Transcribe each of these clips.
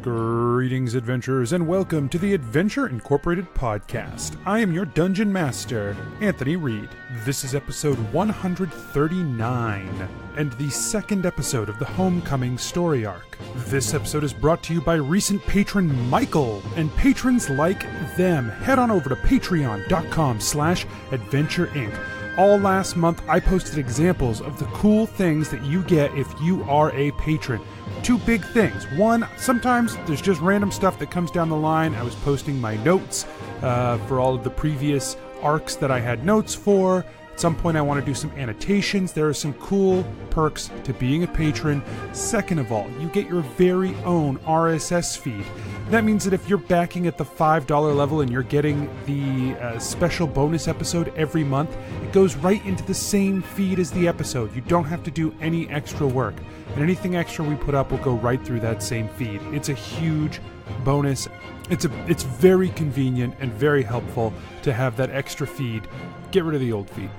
Greetings, adventurers, and welcome to the Adventure Incorporated podcast. I am your Dungeon Master, Anthony Reed. This is episode 139, and the second episode of the Homecoming story arc. This episode is brought to you by recent patron Michael, and patrons like them. Head on over to patreon.com/adventureinc. All last month, I posted examples of the cool things that you get if you are a patron. Two big things. One, sometimes there's just random stuff that comes down the line. I was posting my notes for all of the previous arcs that I had notes for. At some point I want to do some annotations. There are some cool perks to being a patron. Second of all, you get your very own RSS feed. That means that if you're backing at the $5 level and you're getting the special bonus episode every month, it goes right into the same feed as the episode. You don't have to do any extra work. And anything extra we put up will go right through that same feed. It's a huge bonus. It's very convenient and very helpful to have that extra feed. Get rid of the old feed.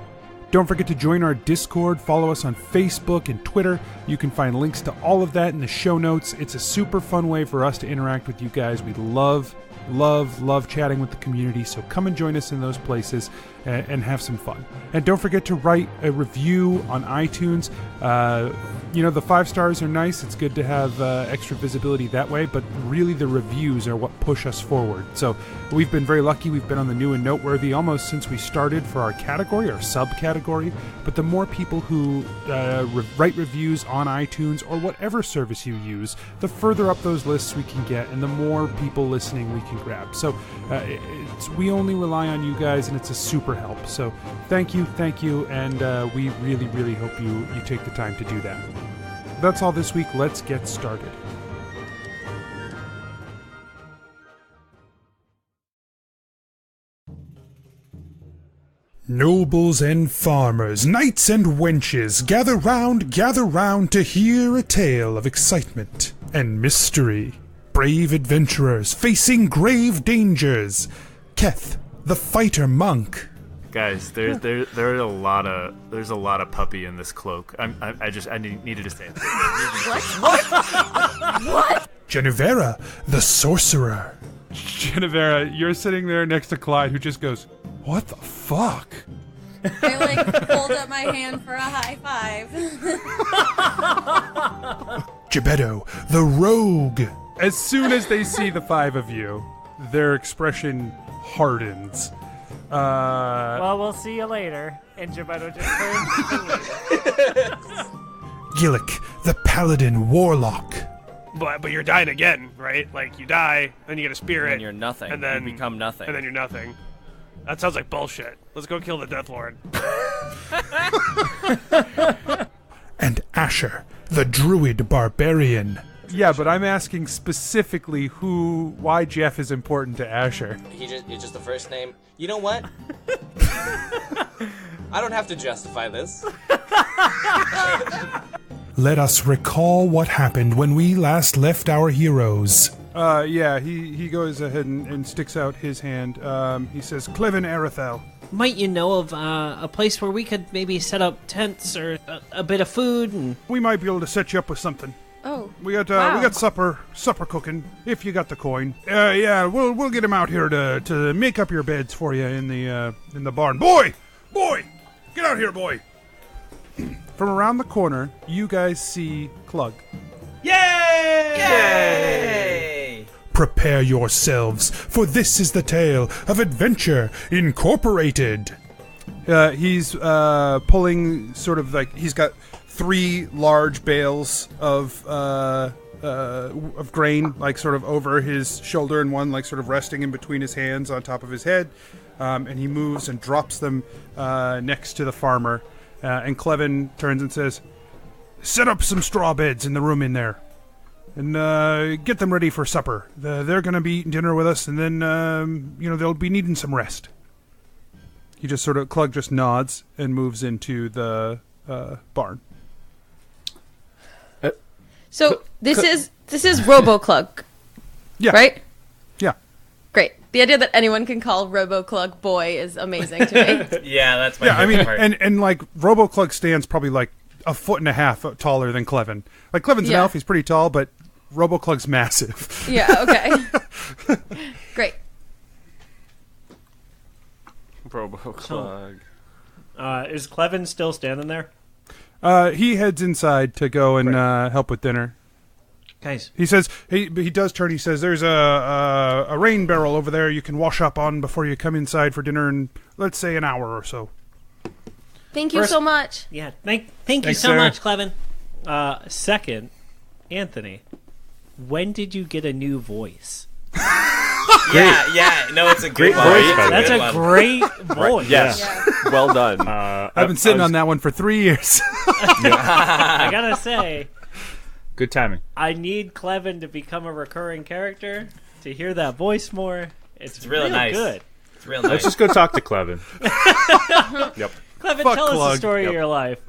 Don't forget to join our Discord, follow us on Facebook and Twitter. You can find links to all of that in the show notes. It's a super fun way for us to interact with you guys. We love chatting with the community, so come and join us in those places and have some fun. And don't forget to write a review on iTunes. The 5 stars are nice. It's good to have extra visibility that way, but really the reviews are what push us forward. So we've been very lucky. We've been on the new and noteworthy almost since we started for our category, our subcategory. But the more people who write reviews on iTunes or whatever service you use, the further up those lists we can get and the more people listening we can grab. So we only rely on you guys, and it's a super help. So thank you, and we really hope you take the time to do that. That's all this week. Let's get started. Nobles and farmers, knights and wenches, gather round to hear a tale of excitement and mystery. Brave adventurers facing grave dangers. Keth, the fighter monk. Guys, there's a lot of puppy in this cloak. I needed to say it. What? Genevera, the sorcerer. Genevera, you're sitting there next to Clyde, who just goes, "What the fuck?" I hold up my hand for a high five. Gebetto, the rogue. As soon as they see the 5 of you, their expression hardens. Well, we'll see you later. And Gebetto just turns. Gillick, the paladin warlock. But you're dying again, right? Like, you die, then you get a spirit. And you're nothing. And then you become nothing. And then you're nothing. That sounds like bullshit. Let's go kill the Death Lord. And Asher, the druid barbarian. Yeah, but I'm asking specifically why Jeff is important to Asher. It's just the first name. You know what? I don't have to justify this. Let us recall what happened when we last left our heroes. He goes ahead and sticks out his hand. He says, Clevin Arethel. Might you know of a place where we could maybe set up tents or a bit of food? And we might be able to set you up with something. Oh, we got supper cooking if you got the coin. We'll get him out here to make up your beds for you in the barn. Boy, get out here, boy. From around the corner, you guys see Klug. Yay! Prepare yourselves, for this is the tale of Adventure Incorporated. He's pulling sort of like he's got 3 large bales of grain, like sort of over his shoulder, and one like sort of resting in between his hands on top of his head. And he moves and drops them next to the farmer. And Clevin turns and says, "Set up some straw beds in the room in there, and get them ready for supper. They're going to be eating dinner with us, and then they'll be needing some rest." He just Klug just nods and moves into the barn. So this is RoboClug. Yeah. Right? Yeah. Great. The idea that anyone can call RoboClug boy is amazing to me. Yeah, that's my favorite part. and like RoboClug stands probably like 1.5 feet taller than Clevin. Like Clevin's an elf, he's pretty tall, but RoboClug's massive. Yeah, okay. Great. RoboClug. Is Clevin still standing there? He heads inside to go and help with dinner. Guys, He says he does turn. He says there's a rain barrel over there you can wash up on before you come inside for dinner in, let's say, an hour or so. Thank you so much. yeah, thank you Thanks, so sir. much, Clevin. Second, Anthony, when did you get a new voice? Yeah. No, it's a great Great one. voice, It's by a the That's good a one. great voice. Yes. Yeah. Well done. I've been sitting on that one for 3 years. I gotta say, Good timing. I need Clevin to become a recurring character to hear that voice more. It's really real nice. good. It's real nice. Let's just go talk to Clevin. Yep. Clevin, Fuck tell us the Klug. story Yep. of your life.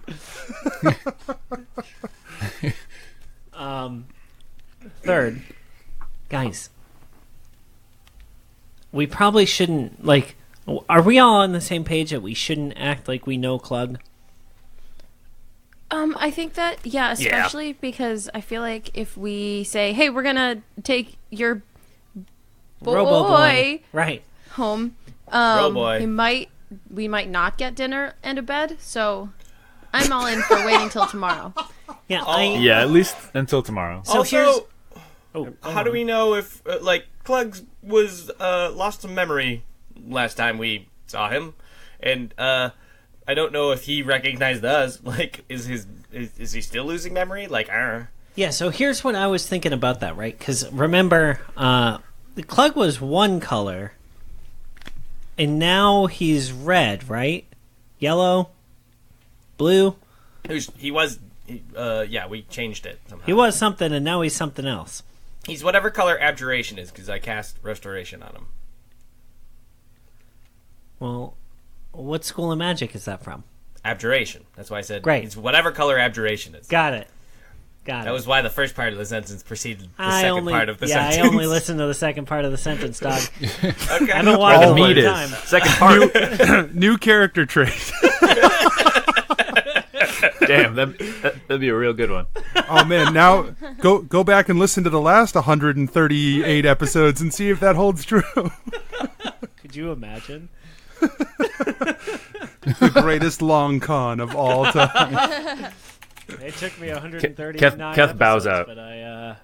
Third, guys, we probably shouldn't, like, are we all on the same page that we shouldn't act like we know Klug? I think that, especially because I feel like if we say, hey, we're gonna take your boy Right. home, boy. we might not get dinner and a bed, so I'm all in for waiting till tomorrow. Yeah, Yeah, at least until tomorrow. So here's... Also, Oh, how do we know if, Klug was lost some memory last time we saw him, and I don't know if he recognized us. Like, is he still losing memory? Like, Yeah, so here's what I was thinking about that, right? Because remember, the Klug was one color, and now he's red, right? Yellow? Blue? we changed it somehow. He was something, and now he's something else. He's whatever color Abjuration is, because I cast Restoration on him. Well, what school of magic is that from? Abjuration. That's why I said Great. he's whatever color Abjuration is. Got it. That was why the first part of the sentence preceded the I second only, part of the yeah, sentence. I only listened to the second part of the sentence, dog. Okay. I've been watching the all meat the is. time. Second part. New character trait. Damn, that'd be a real good one. Oh man, now go back and listen to the last 138 episodes and see if that holds true. Could you imagine? The greatest long con of all time. It took me 139 Keth bows episodes, out. but I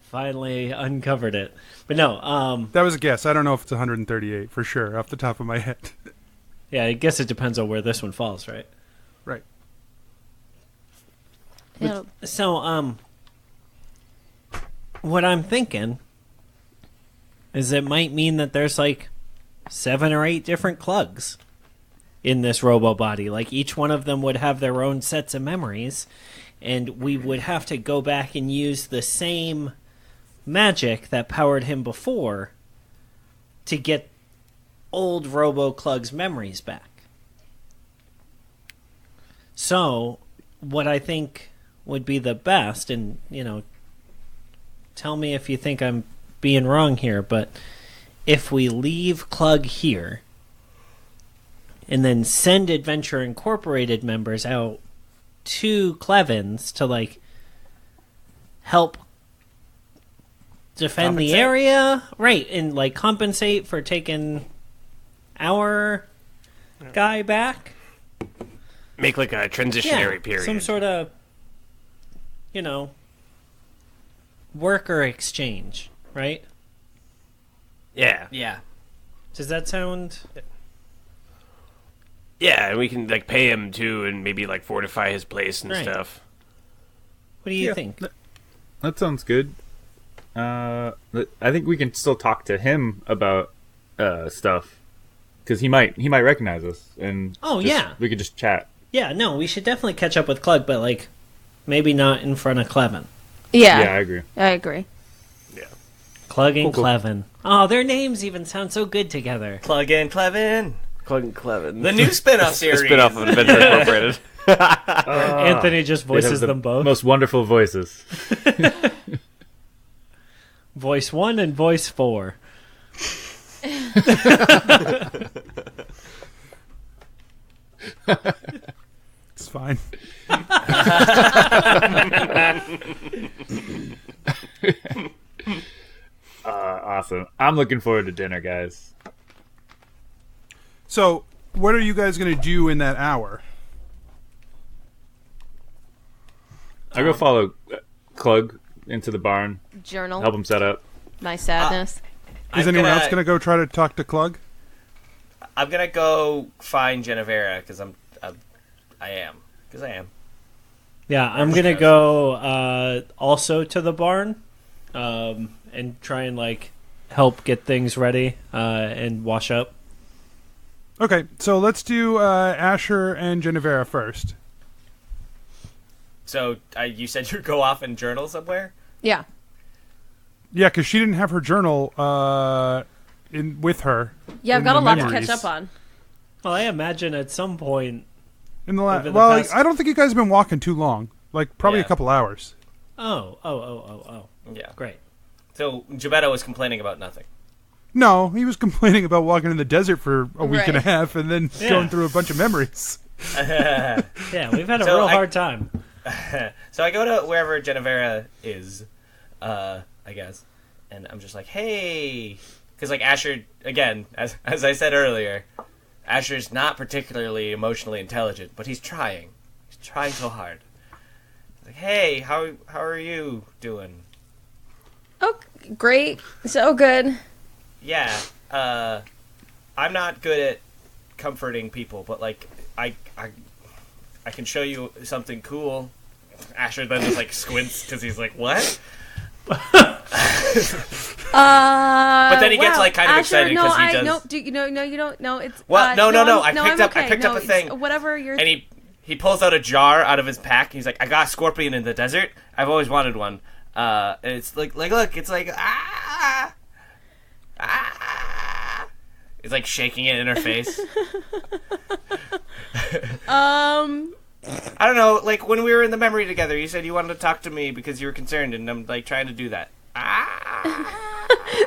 finally uncovered it. But no, That was a guess. I don't know if it's 138 for sure off the top of my head. yeah, I guess it depends on where this one falls, right? Right. Yeah. So, what I'm thinking is it might mean that there's like 7 or 8 different Klugs in this robo body. Like each one of them would have their own sets of memories, and we would have to go back and use the same magic that powered him before to get old Robo Klug's memories back. So, what I think would be the best, and, tell me if you think I'm being wrong here, but if we leave Klug here and then send Adventure Incorporated members out to Clevins to, help defend the area, right, and, compensate for taking our guy back. Make like a transitionary period. Some sort of, worker exchange, right? Yeah. Yeah. Does that sound... Yeah, and we can pay him too, and maybe fortify his place and Right. stuff. What do you think? That sounds good. I think we can still talk to him about stuff because he might recognize us, and we could just chat. Yeah, no, we should definitely catch up with Klug, but maybe not in front of Clevin. Yeah, Yeah, I agree. I agree. Klug and Cool. Clevin. Oh, their names even sound so good together. Klug and Clevin. Klug and Clevin. The new spin-off The series. spin-off of Adventure Incorporated. Anthony just They have voices the them both. most wonderful voices. Voice 1 and voice 4. It's fine. Awesome. I'm looking forward to dinner, guys. So, what are you guys going to do in that hour? I'll go follow Klug into the barn. Journal. Help him set up. My sadness. Is anyone else going to go try to talk to Klug? I'm gonna go find Genevera because I am. Yeah, I'm gonna go also to the barn, and try and like help get things ready and wash up. Okay, so let's do Asher and Genevera first. So you said you'd go off and journal somewhere? Yeah. Yeah, because she didn't have her journal with her. Yeah, I've got a lot to catch up on. Well, I imagine at some point In the past... I don't think you guys have been walking too long. Like, probably a couple hours. Oh. Yeah. Great. So Gebetto was complaining about nothing. No, he was complaining about walking in the desert for a week and a half and then going through a bunch of memories. Yeah, we've had a real hard time. So I go to wherever Genevera is, I guess, and I'm just like, hey, because like Asher, again, as I said earlier, Asher's not particularly emotionally intelligent, but he's trying. He's trying so hard. Like, hey, how are you doing? Oh, great. So good. Yeah, I'm not good at comforting people, but like I can show you something cool. Asher then just like squints because he's like, what? But then he gets like kind of excited because he does. No, you don't. No, it's. Well, no. I picked up a thing. Whatever you're. And he pulls out a jar out of his pack. He's like, I got a scorpion in the desert. I've always wanted one. And it's like look, it's like ah. It's like shaking it in her face. I don't know, like when we were in the memory together, you said you wanted to talk to me because you were concerned, and I'm like trying to do that.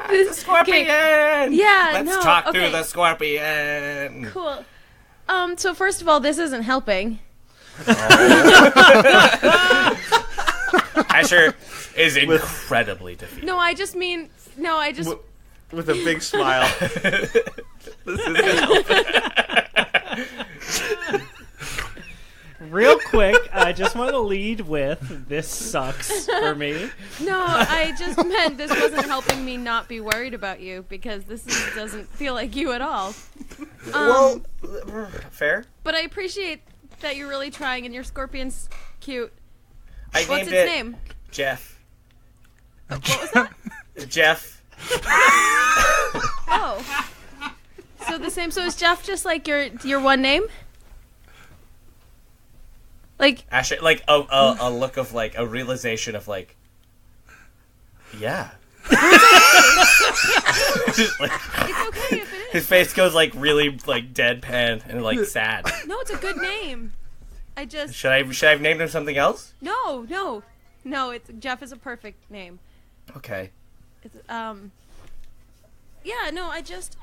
The scorpion! Yeah, Let's talk through the scorpion. Cool. So first of all, this isn't helping. Asher is incredibly defeated. No, I just mean with a big smile. This isn't helping. Real quick, I just want to lead with, this sucks for me. No, I just meant this wasn't helping me not be worried about you, because doesn't feel like you at all. Well, fair. But I appreciate that you're really trying, and your scorpion's cute. What's its name? Jeff. What was that? Jeff. Oh. So the same. So is Jeff just like your one name? Like Asher, like a look of like a realization of like, yeah. Just, like, it's okay if it is. His face goes like really like deadpan and like sad. No, it's a good name. I just should I have named him something else? No. It's Jeff is a perfect name. Okay. It's Yeah. No. I just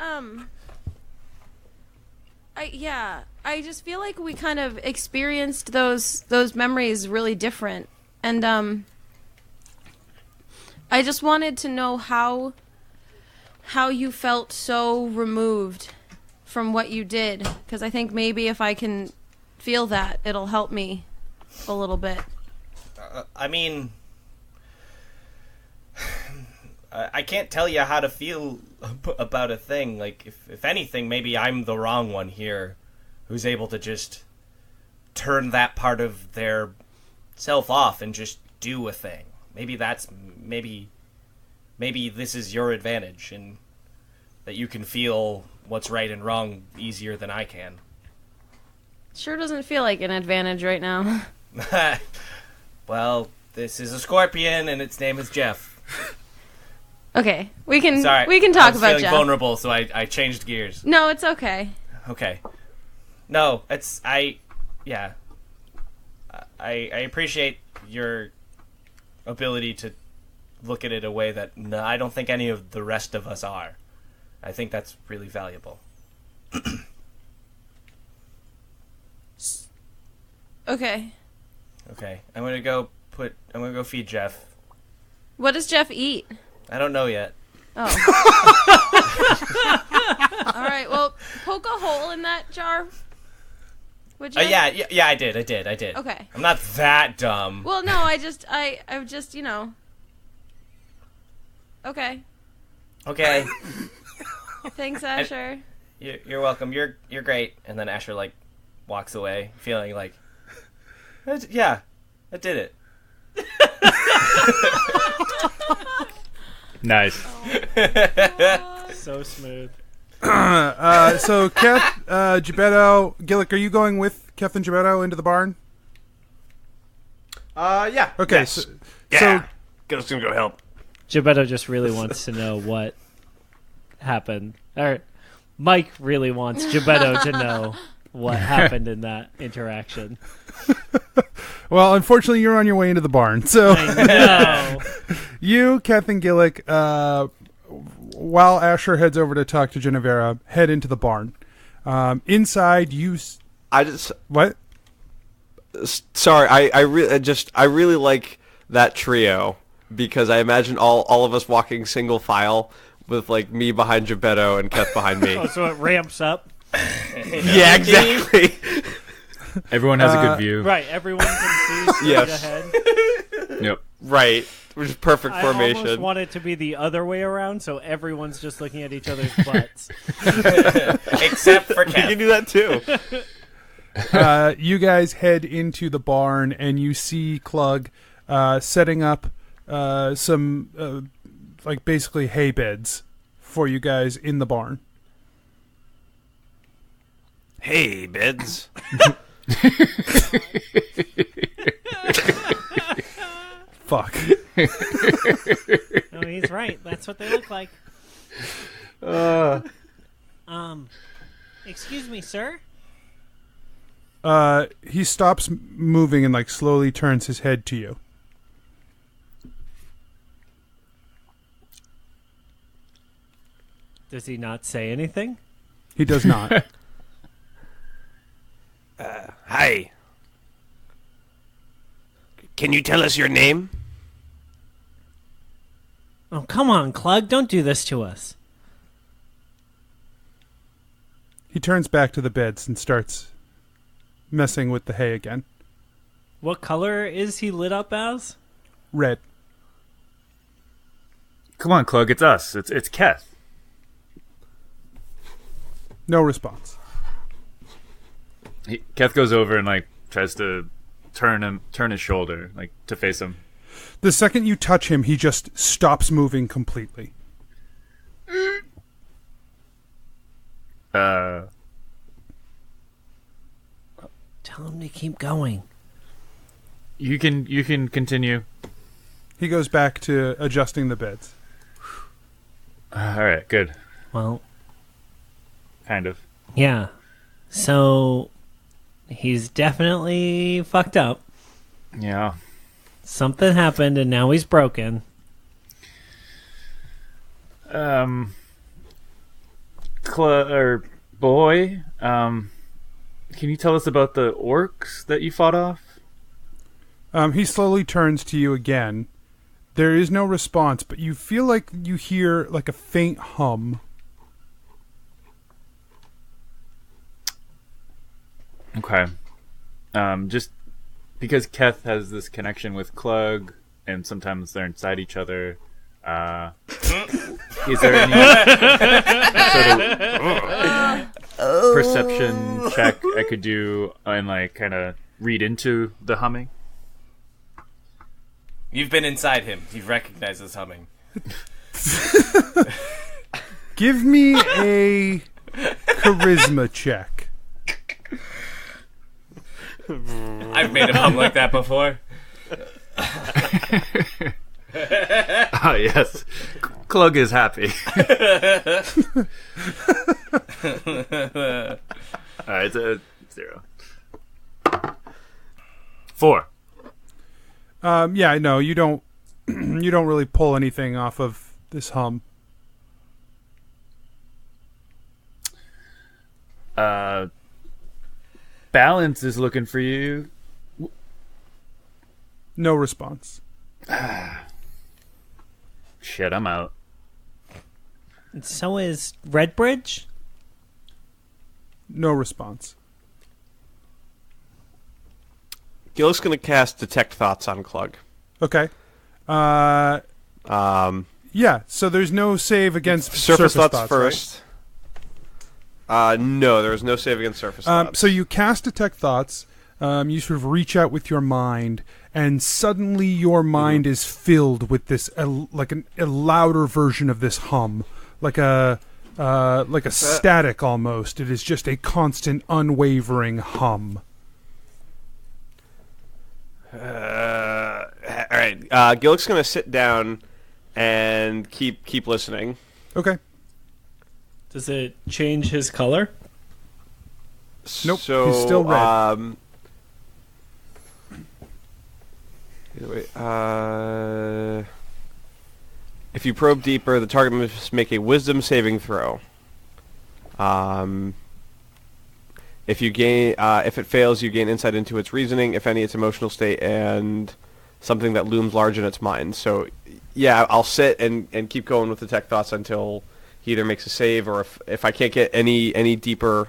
I just feel like we kind of experienced those memories really different, and I just wanted to know how you felt so removed from what you did, because I think maybe if I can feel that, it'll help me a little bit. I mean, I can't tell you how to feel about a thing. Like, if anything, maybe I'm the wrong one here, who's able to just turn that part of their self off and just do a thing. Maybe this is your advantage, and that you can feel what's right and wrong easier than I can. Sure doesn't feel like an advantage right now. Well, this is a scorpion, and its name is Jeff. Okay, we can talk I was about feeling Jeff. vulnerable, so I changed gears. No, it's okay. Okay. No, I appreciate your ability to look at it a way that I don't think any of the rest of us are. I think that's really valuable. Okay. Okay, I'm gonna go feed Jeff. What does Jeff eat? I don't know yet. Oh. All right. Well, poke a hole in that jar. Would you? Yeah, I did. Okay. I'm not that dumb. Well, no, I just, Okay. Okay. Thanks, Asher. You're welcome. You're great. And then Asher like walks away, feeling like, yeah, I did it. Nice. So smooth. So Keth, Gebetto, Gillick, are you going with Keth and Gebetto into the barn? Yeah. Okay. Yes. So Gillick's gonna go help. Gebetto just really wants to know what happened. Or Mike really wants Gebetto to know what happened in that interaction. well, unfortunately, you're on your way into the barn. So I know. you, Keth, and Gillick, while Asher heads over to talk to Genevera, head into the barn. Inside, what? Sorry, I really like that trio because I imagine all of us walking single file with like me behind Gebetto and Keth behind me. Oh, so it ramps up. Yeah, exactly. Everyone has a good view. Right, everyone can see straight ahead. Yep. Right, which is perfect formation. I almost want it to be the other way around, so everyone's just looking at each other's butts. Except for Keth. You can do that too. You guys head into the barn and you see Klug setting up some like basically hay beds for you guys in the barn. Hey, beds. Fuck. No, he's right. That's what they look like. Excuse me, sir? He stops moving and like slowly turns his head to you. Does he not say anything? He does not. Hi. Can you tell us your name? Oh, come on, Klug. Don't do this to us. He turns back to the beds and starts messing with the hay again. What color is he lit up as? Red. Come on, Klug. It's us. It's Keth. No response. Keth goes over and like tries to turn his shoulder like to face him. The second you touch him, he just stops moving completely. Tell him to keep going. You can continue. He goes back to adjusting the beds. All right, good. Well, kind of. Yeah. So he's definitely fucked up. Yeah. Something happened and now he's broken. Boy, can you tell us about the orcs that you fought off? He slowly turns to you again. There is no response, but you feel like you hear like a faint hum. Okay. Just because Keth has this connection with Klug, and sometimes they're inside each other, is there any sort of perception check I could do and like kind of read into the humming? You've been inside him. You've recognized this humming. Give me a charisma check. I've made him hum like that before. Oh, yes. Klug is happy. Alright, it's a 0. 4. Yeah, no, you don't. You don't really pull anything off of this hum. Balance is looking for you. No response. Shit, I'm out. And so is Redbridge? No response. Gillick's going to cast Detect Thoughts on Klug. Okay. Yeah, so there's no save against surface thoughts first. Right? No, there is no save against surface thoughts. So you cast Detect Thoughts. You sort of reach out with your mind, and suddenly your mind is filled with this, like a louder version of this hum, like a static almost. It is just a constant, unwavering hum. All right, Gillick's going to sit down and keep listening. Okay. Does it change his color? Nope. So, he's still red. If you probe deeper, the target must make a Wisdom saving throw. If it fails, you gain insight into its reasoning, if any, its emotional state, and something that looms large in its mind. So, yeah, I'll sit and keep going with Detect Thoughts until he either makes a save, or if I can't get any deeper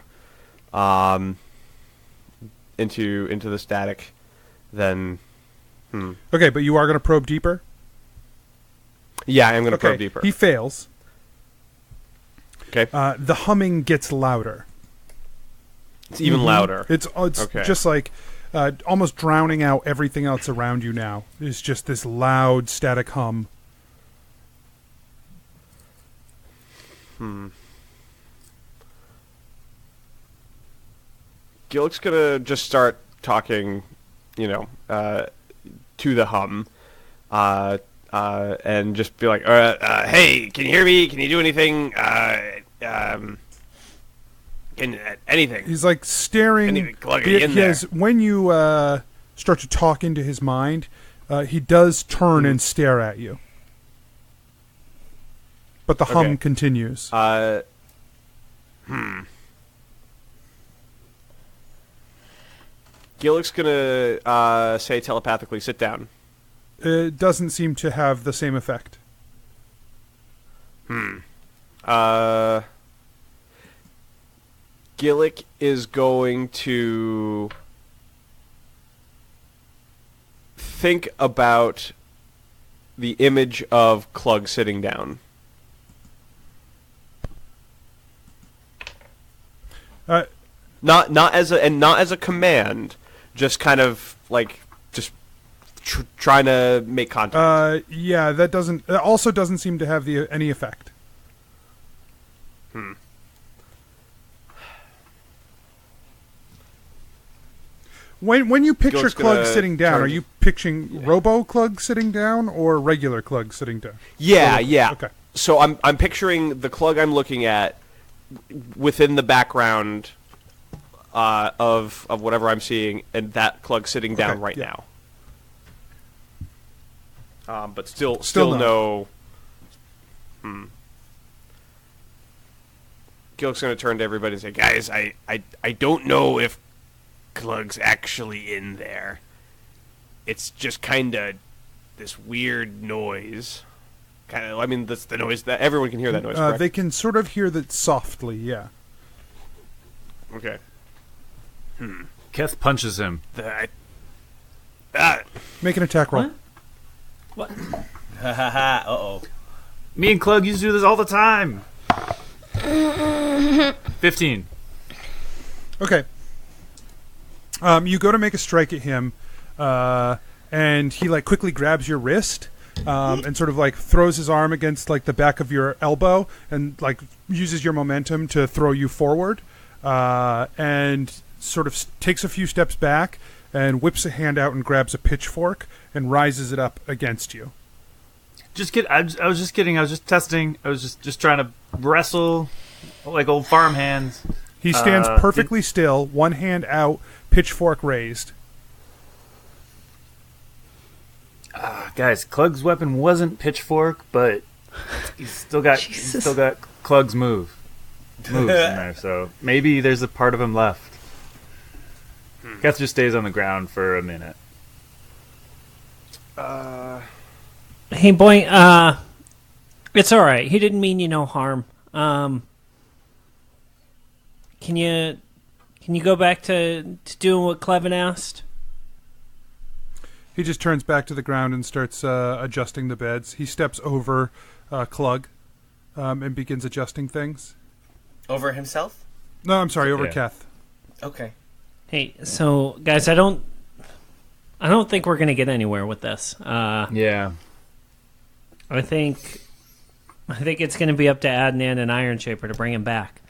into the static, then. Okay, but you are going to probe deeper? Yeah, I am going to probe deeper. He fails. Okay. The humming gets louder. It's even louder. It's okay. Just like almost drowning out everything else around you now. It's just this loud, static hum. Gillick's going to just start talking, to the hum, and just be like, "Hey, can you hear me? Can you do anything? Anything?" He's like staring. When you start to talk into his mind, he does turn and stare at you, but the hum continues. Gillick's gonna say telepathically, "Sit down." It doesn't seem to have the same effect. Gillick is going to think about the image of Klug sitting down. Not as a command, just kind of like trying to make contact. Yeah, that also doesn't seem to have any effect. When you picture Klug sitting down, are you picturing Robo Klug sitting down or regular Klug sitting down? Yeah. Okay. So I'm picturing the Klug I'm looking at within the background of whatever I'm seeing, and that Klug sitting down now. But still no. Gillick's going to turn to everybody and say, "Guys, I don't know if Klug's actually in there. It's just kind of this weird noise. That's the noise that everyone can hear. That noise. Correct? They can sort of hear that softly. Yeah. Okay. Keth punches him. Make an attack roll. What? Uh-oh. Me and Klug used to do this all the time. 15. Okay. You go to make a strike at him, and he quickly grabs your wrist, and sort of throws his arm against the back of your elbow, and uses your momentum to throw you forward, and sort of takes a few steps back and whips a hand out and grabs a pitchfork and rises it up against you. I was just kidding. I was just testing. I was just trying to wrestle like old farm hands. He stands perfectly still, one hand out, pitchfork raised. Guys, Klug's weapon wasn't pitchfork, but he's still got Klug's moves in there. So maybe there's a part of him left. Keth just stays on the ground for a minute. Hey, boy, it's all right. He didn't mean you no harm. Can you go back to doing what Clevin asked? He just turns back to the ground and starts adjusting the beds. He steps over Klug and begins adjusting things. Over himself? No, I'm sorry, over Keth. Okay. Hey, so guys, I don't think we're gonna get anywhere with this. Yeah. I think it's gonna be up to Adnan and Iron Shaper to bring him back.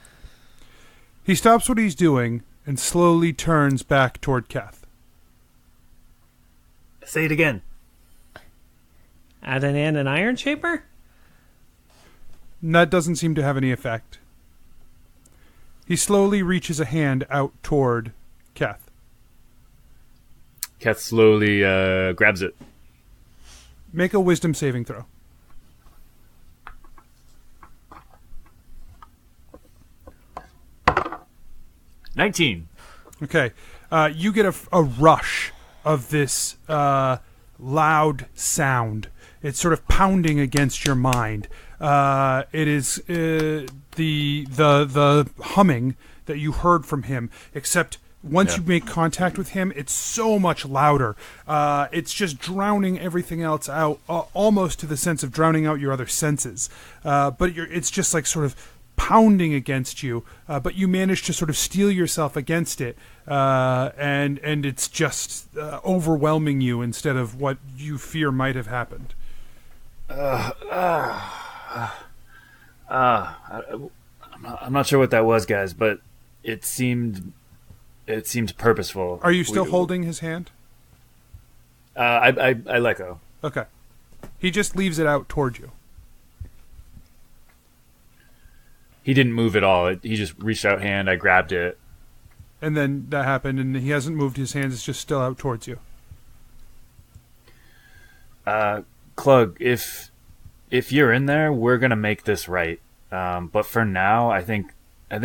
He stops what he's doing and slowly turns back toward Keth. Say it again. Adnan and Iron Shaper? That doesn't seem to have any effect. He slowly reaches a hand out toward Keth. Keth slowly grabs it. Make a wisdom saving throw. 19. Okay. You get a rush of this loud sound. It's sort of pounding against your mind. It is the humming that you heard from him, except once you make contact with him, it's so much louder. It's just drowning everything else out, almost to the sense of drowning out your other senses. But it's just like sort of pounding against you, but you manage to sort of steel yourself against it, and it's just overwhelming you instead of what you fear might have happened. I'm not sure what that was, guys, but it seemed purposeful. Are you still holding his hand? I let go. Okay. He just leaves it out toward you. He didn't move at all. He just reached out hand. I grabbed it. And then that happened, and he hasn't moved his hands. It's just still out towards you. Klug, if you're in there, we're gonna make this right. But for now, I think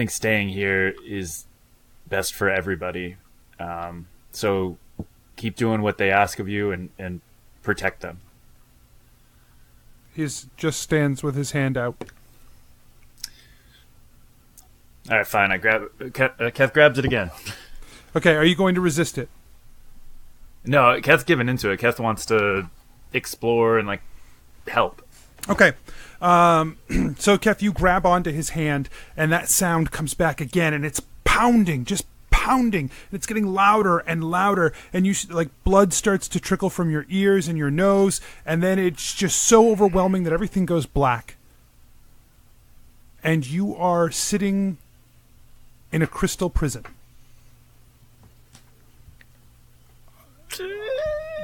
staying here is best for everybody. So keep doing what they ask of you and protect them. He just stands with his hand out. All right, fine. I grab Keth grabs it again. Okay, are you going to resist it? No, Keth's given into it. Keth wants to explore and help. Okay. So Keth, you grab onto his hand, and that sound comes back again, and it's pounding, just pounding. And it's getting louder and louder, and you blood starts to trickle from your ears and your nose, and then it's just so overwhelming that everything goes black. And you are sitting in a crystal prison.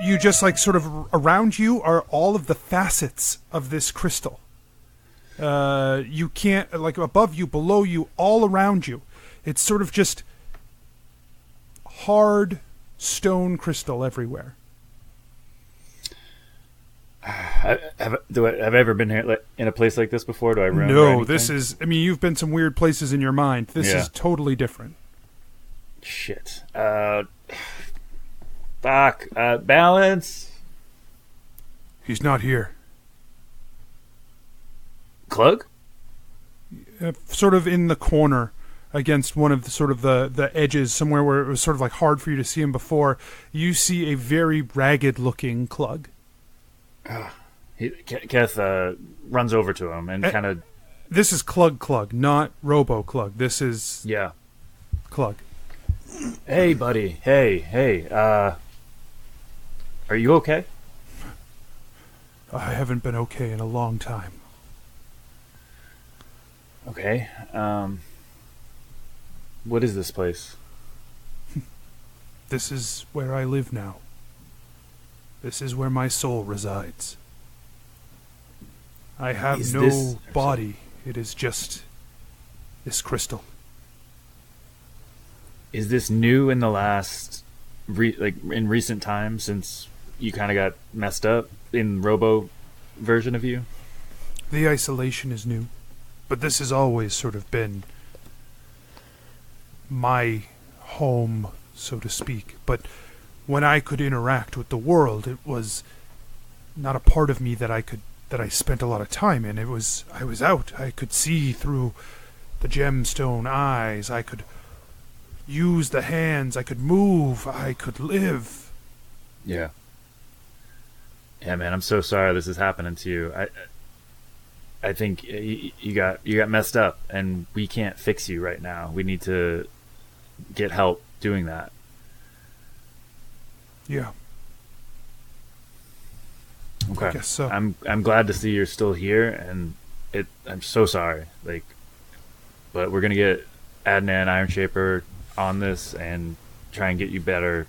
You just sort of around you are all of the facets of this crystal. You can't, above you, below you, all around you. It's sort of just hard stone crystal everywhere. Have I ever been here in a place like this before? Do I remember? No, this is. I mean, you've been some weird places in your mind. This is totally different. Shit. Fuck. Balance. He's not here. Klug? Sort of in the corner, against one of the edges, somewhere where it was sort of hard for you to see him before. You see a very ragged-looking Klug. Keth runs over to him and kind of... This is Klug, not Robo-Klug. This is... Yeah. Klug. Hey, buddy. Hey. Are you okay? I haven't been okay in a long time. Okay. What is this place? This is where I live now. This is where my soul resides. I have no body. It is just this crystal. Is this new in the last, in recent times, since you kind of got messed up in Robo version of you? The isolation is new, but this has always sort of been my home, so to speak. But when I could interact with the world, it was not a part of me that I spent a lot of time in. I was out. I could see through the gemstone eyes. I could use the hands. I could move. I could live. Yeah. Yeah, man, I'm so sorry this is happening to you. I think you got messed up, and we can't fix you right now. We need to get help doing that. Yeah. Okay. I guess so. I'm glad to see you're still here, and I'm so sorry. But we're gonna get Adnan Iron Shaper on this and try and get you better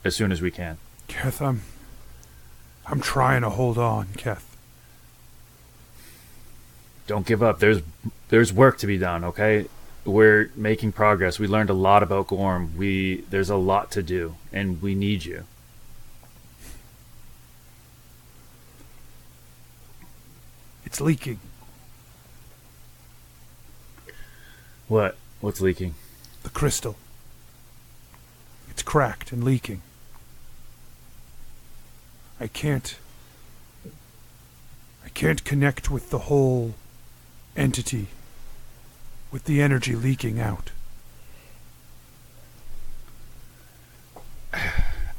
as soon as we can. Keth, I'm trying to hold on, Keth. Don't give up. There's work to be done, okay? We're making progress. We learned a lot about Gorm. There's a lot to do, and we need you. It's leaking. What? What's leaking? The crystal. It's cracked and leaking. I can't connect with the whole entity, with the energy leaking out.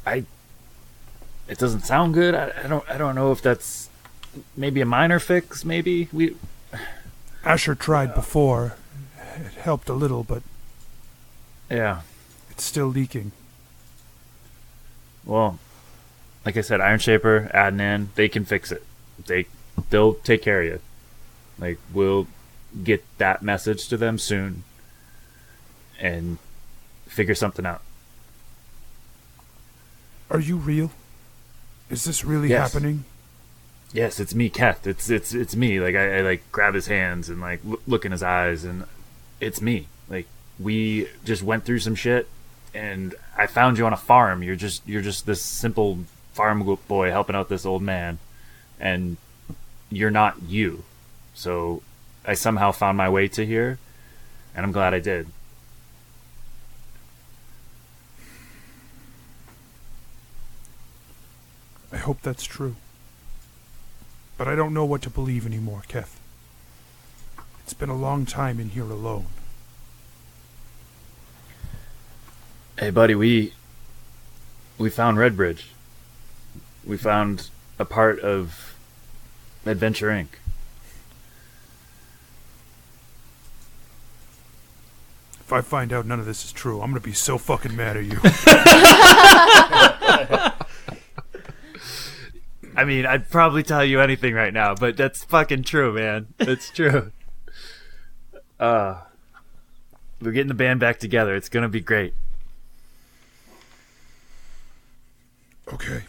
It doesn't sound good. I don't know if that's maybe a minor fix. Maybe Asher tried before. It helped a little, but yeah, it's still leaking. Well, like I said, Iron Shaper, Adnan, they can fix it. They'll take care of you. We'll get that message to them soon and figure something out. Are you real? Is this really happening? Yes, it's me, Keth. It's me. I grab his hands and look in his eyes, and it's me. We just went through some shit, and I found you on a farm. You're just this simple farm boy helping out this old man, and you're not you. So I somehow found my way to here, and I'm glad I did. I hope that's true. But I don't know what to believe anymore, Keth. It's been a long time in here alone. Hey, buddy, we found Redbridge. We found a part of Adventure Inc. If I find out none of this is true, I'm gonna be so fucking mad at you. I mean, I'd probably tell you anything right now, but that's fucking true, man. It's true. We're getting the band back together. It's gonna be great. Okay.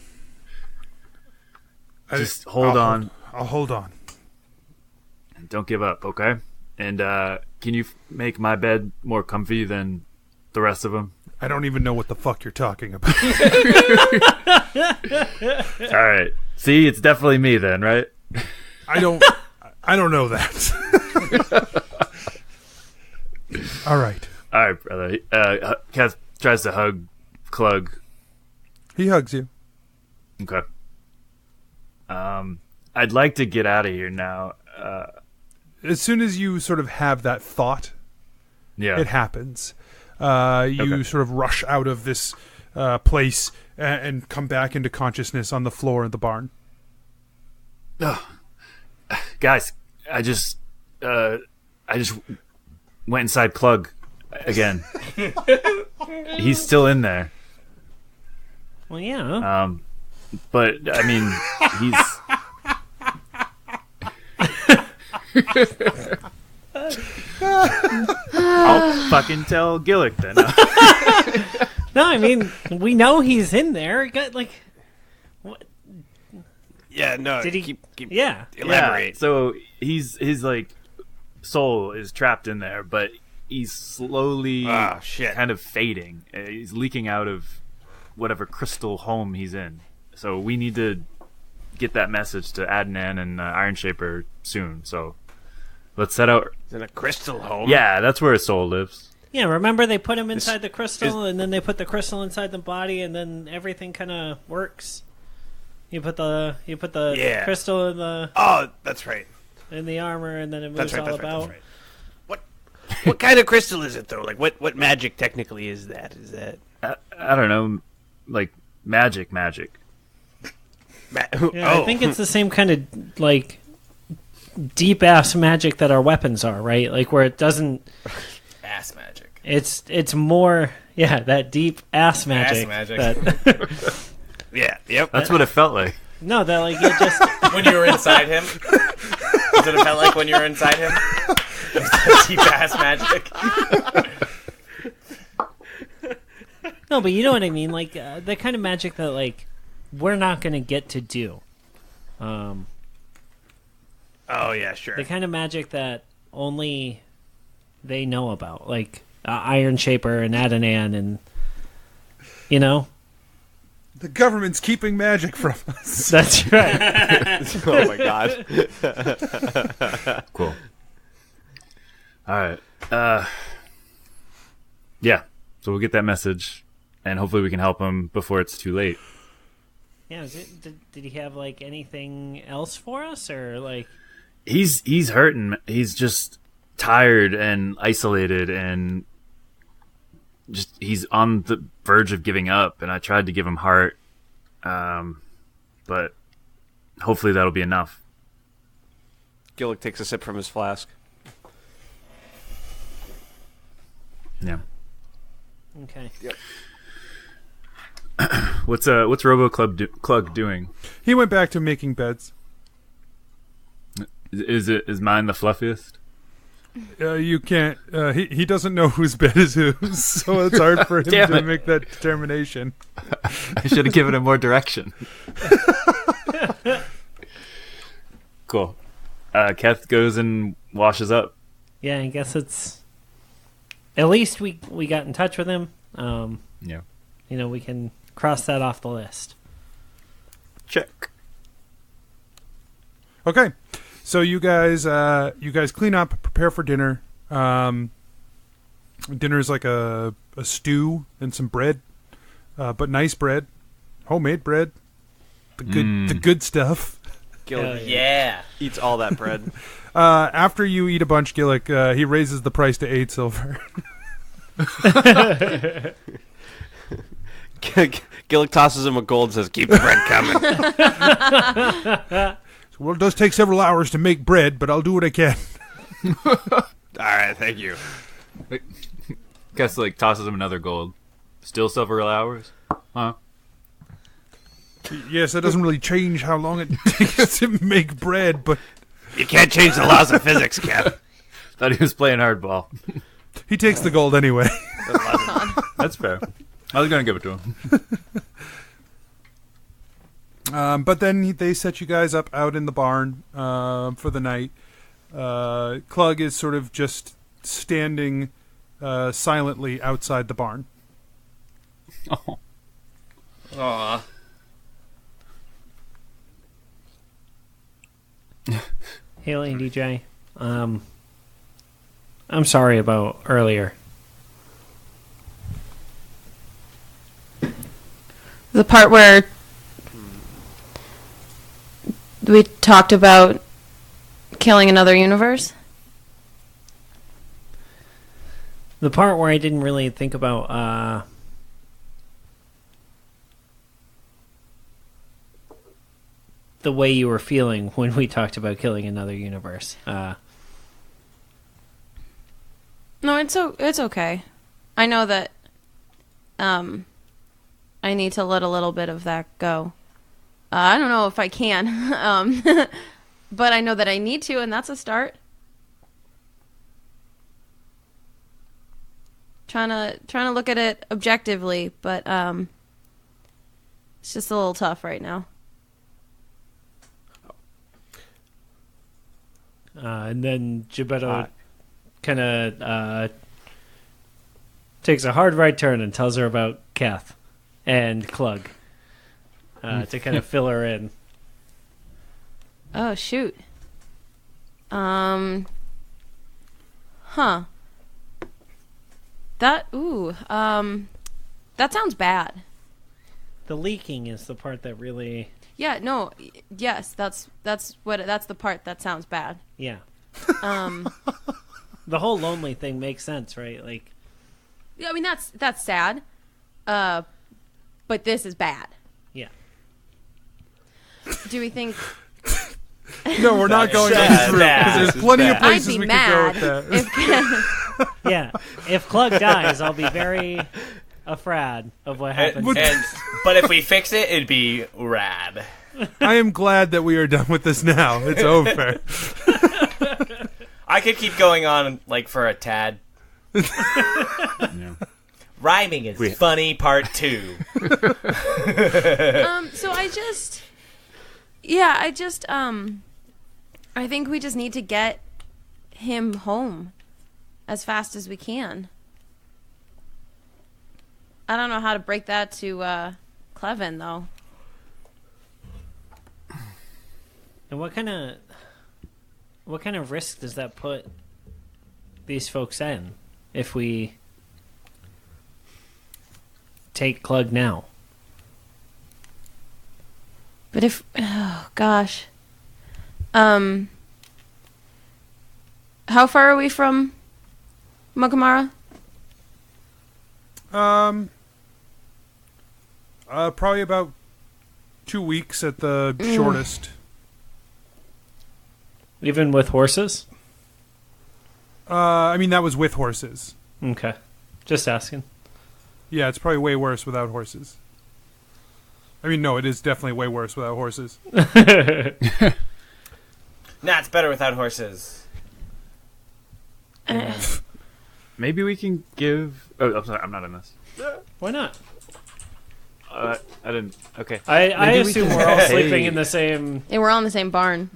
Just hold on. I'll hold on. Don't give up, okay? And can you make my bed more comfy than the rest of them? I don't even know what the fuck you're talking about. All right. See, it's definitely me then, right? I don't know that. All right, brother. Keth tries to hug Klug. He hugs you. Okay. I'd like to get out of here now. As soon as you sort of have that thought, it happens. You sort of rush out of this place and come back into consciousness on the floor in the barn. Guys, I just went inside Klug again. He's still in there. Well, yeah. But I mean, he's. I'll fucking tell Gillick then. No, I mean, we know he's in there. What? Yeah, no. Did he? Keep Yeah. Elaborate. Yeah, so his soul is trapped in there, but he's slowly kind of fading. He's leaking out of whatever crystal home he's in. So we need to get that message to Adnan and Iron Shaper soon. So let's set out. It's in a crystal home. Yeah, that's where his soul lives. Yeah, remember they put him inside the crystal, and then they put the crystal inside the body, and then everything kind of works. You put the Yeah. crystal in the Oh, that's right. armor, and then it moves That's right. all That's right. about. That's right. What kind of crystal is it though? Like what magic technically is that? Is that I don't know, like magic. Yeah, I think it's the same kind of like deep ass magic that our weapons are, right? Like where it doesn't Ass magic. It's more that deep ass magic. magic. That, Yeah. Yep. That's what it felt like. no, that like it just When you were inside him? That's what it felt like when you were inside him? Deep ass magic. no, but you know what I mean. Like the kind of magic that like we're not gonna get to do. Oh yeah, sure. The kind of magic that only they know about, like Iron Shaper and Adnan, and The government's keeping magic from us. that's right. Oh my god. Cool. All right. Yeah. So we'll get that message, and hopefully we can help him before it's too late. Yeah, did he have like anything else for us, or like? He's hurting. He's just tired and isolated, and just he's on the verge of giving up. And I tried to give him heart, but hopefully that'll be enough. Gillick takes a sip from his flask. Yeah. Okay. Yep. What's Klug doing? He went back to making beds. Is mine the fluffiest? You can't. He doesn't know whose bed is whose, so it's hard for him Damn to it. make that determination. I should have given him more direction. Cool. Keth goes and washes up. Yeah, I guess it's. At least we got in touch with him. Yeah. We can cross that off the list. Check. Okay, so you guys clean up, prepare for dinner. Dinner's like a stew and some bread, but nice bread, homemade bread, the good stuff. Gillick Yeah. eats all that bread. After you eat a bunch, Gillick, he raises the price to 8 silver. Gillick tosses him a gold and says, "Keep the bread coming." Well, it does take several hours to make bread, but I'll do what I can. All right, thank you. Keth tosses him another gold. Still several hours? Huh? Yes, that doesn't really change how long it takes to make bread, but You can't change the laws of physics, Cap. Thought he was playing hardball. he takes the gold anyway. That's fair. I was going to give it to him. But then they set you guys up out in the barn for the night. Klug is sort of just standing silently outside the barn. Oh. Aw. Haley and DJ, I'm sorry about earlier. The part where we talked about killing another universe? The part where I didn't really think about the way you were feeling when we talked about killing another universe. No, it's okay. I know that I need to let a little bit of that go. I don't know if I can, but I know that I need to, and that's a start. Trying to look at it objectively, but it's just a little tough right now. And then Gibetto kind of takes a hard right turn and tells her about Kath and Klug to kind of fill her in. Oh, shoot. Huh. That sounds bad. The leaking is the part that really... Yeah, no, yes, that's the part that sounds bad. Yeah. The whole lonely thing makes sense, right? Like, yeah, I mean that's sad, but this is bad. yeah. Do we think? No, we're not going down this route because there's plenty of I'd places be we mad could go with that. Yeah. If Klug dies, I'll be very afraid of what happens. But if we fix it, it'd be rad. I am glad that we are done with this now. It's over. I could keep going on like for a tad. Yeah. Rhyming is funny part 2. So I think we just need to get him home as fast as we can. I don't know how to break that to Clevin though. And what kind of risk does that put these folks in if we take Klug now? But if, oh gosh, how far are we from Mukamara? Probably about 2 weeks at the shortest. Even with horses? I mean, that was with horses. Okay. Just asking. Yeah, it's probably way worse without horses. I mean, no, it is definitely way worse without horses. Nah, it's better without horses. Maybe we can give... Oh, I'm sorry, I'm not in this. Why not? I didn't... Okay. I assume we're all sleeping in the same Yeah, we're all in the same barn.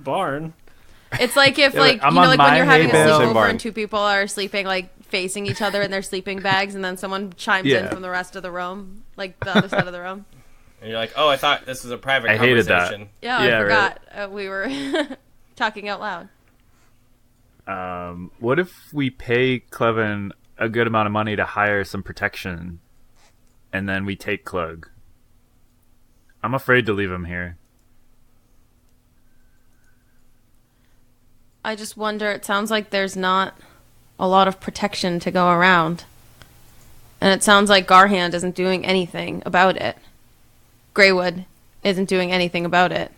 It's like if, Yeah, like, I'm you know, on like when my you're having a hay bale. Same sleepover barn. and 2 people are sleeping, like, facing each other in their sleeping bags, and then someone chimes in Yeah. from the rest of the room, like the other side of the room. And you're like, oh, I thought this was a private I hated that. conversation. Yeah, Yeah, I right. forgot. We were talking out loud. What if we pay Clevin a good amount of money to hire some protection, and then we take Klug? I'm afraid to leave him here. I just wonder, it sounds like there's not a lot of protection to go around. And it sounds like Garhand isn't doing anything about it. Greywood isn't doing anything about it.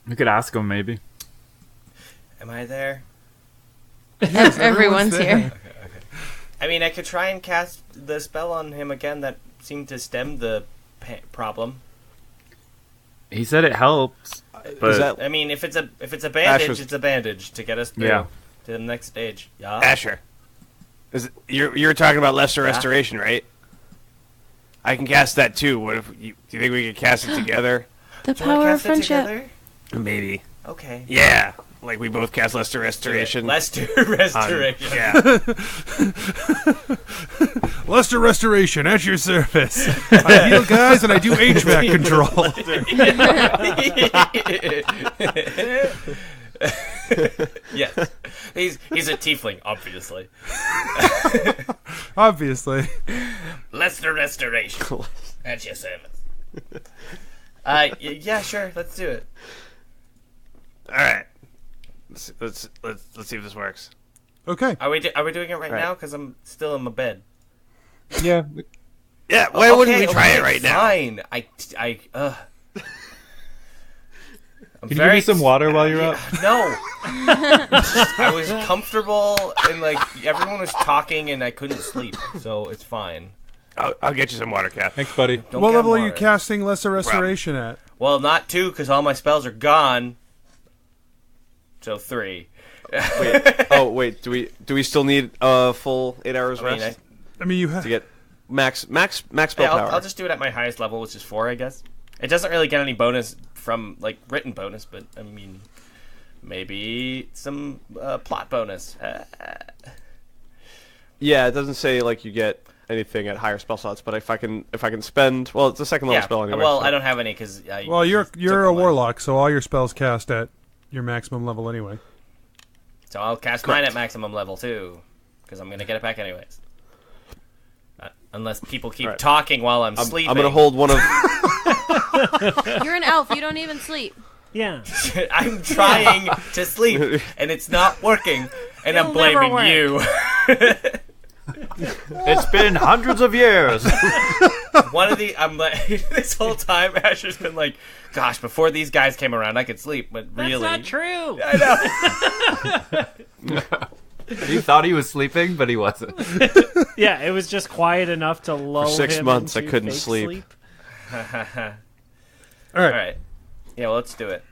We could ask him, maybe. Am I there? Everyone's here. Okay. I mean, I could try and cast the spell on him again that seemed to stem the problem. He said it helps, but Is that I mean, if it's a bandage, Asher's- it's a bandage to get us through Yeah. to the next stage. Yeah. Asher? You're talking about lesser restoration, right? I can cast that too. What if do you think we could cast it together? The Do you wanna power of cast it friendship. together? Maybe. Okay. Yeah, like we both cast lesser restoration. Lester restoration. Yeah. Lester Restoration at your service. I heal guys and I do HVAC control. Yes. He's a tiefling, obviously. Obviously. Lester restoration at your service. Yeah, sure. Let's do it. All right. Let's see if this works. Okay. Are we doing it right Right. now? Because I'm still in my bed. yeah, Yeah. Why wouldn't we Okay, try okay, it right now? Fine. I'm can you give me some water while you're up? No. I was comfortable and like everyone was talking and I couldn't sleep, so it's fine. I'll get you some water, Cap. Thanks, buddy. Don't What get level are you water. casting Lesser Restoration at? Well, not 2 because all my spells are gone. So 3. wait. Do we still need a full 8 hours I mean, rest I mean, you have. to get max spell Yeah, power? I'll just do it at my highest level, which is 4, I guess. It doesn't really get any bonus from, like, written bonus, but, I mean, maybe some plot bonus. Yeah, it doesn't say like you get anything at higher spell slots, but if I can spend, well, it's a second level Yeah, spell anyway. well, so. I don't have any because... Well, you're a warlock, so all your spells cast at your maximum level anyway. So I'll cast mine at maximum level, too, because I'm going to get it back anyways. unless people keep Right. talking while I'm sleeping. I'm gonna hold one of. You're an elf. You don't even sleep. Yeah. I'm trying to sleep, and it's not working, and I'm It'll never blaming work. you. It's been hundreds of years. I'm like, this whole time, Asher's been like, gosh, before these guys came around, I could sleep, but That's really. not true. I know. You thought he was sleeping, but he wasn't. Yeah, it was just quiet enough to lull For 6 him months, I into couldn't fake sleep. All All right. right. Yeah, well, let's do it.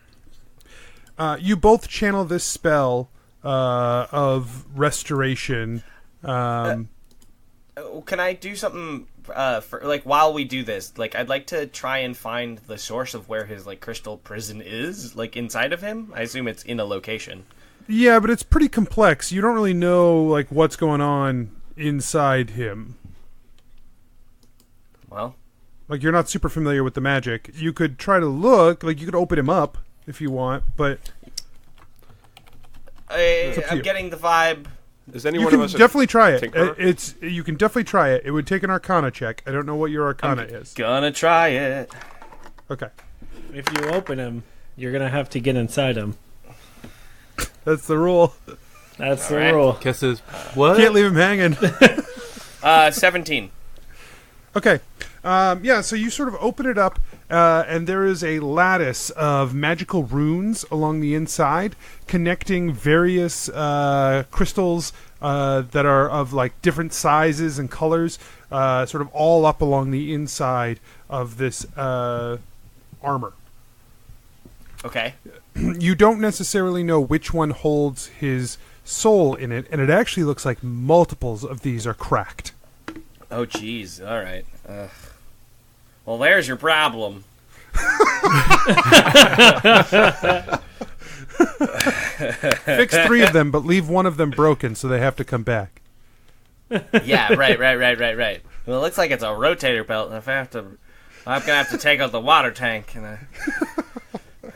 You both channel this spell of restoration. Can I do something for like while we do this? Like, I'd like to try and find the source of where his like crystal prison is, like inside of him. I assume it's in a location. Yeah, but it's pretty complex. You don't really know like what's going on inside him. Well, Like you're not super familiar with the magic. You could try to look, like you could open him up if you want, but up to I'm you. getting the vibe. Is any you one can of us definitely try it. tinkerer? You can definitely try it. It would take an Arcana check. I don't know what your Arcana is. Gonna try it. Okay, If you open him, you're gonna have to get inside him. that's the rule. That's the right. rule. Kisses. What? Can't leave him hanging. 17. Okay. Yeah, so you sort of open it up, and there is a lattice of magical runes along the inside, connecting various crystals that are of like different sizes and colors, sort of all up along the inside of this armor. Okay. You don't necessarily know which one holds his soul in it, and it actually looks like multiples of these are cracked. Oh, jeez. All right. Well, there's your problem. Fix 3 of them, but leave one of them broken, so they have to come back. Yeah, right. Well, it looks like it's a rotator belt, and I'm gonna have to take out the water tank, and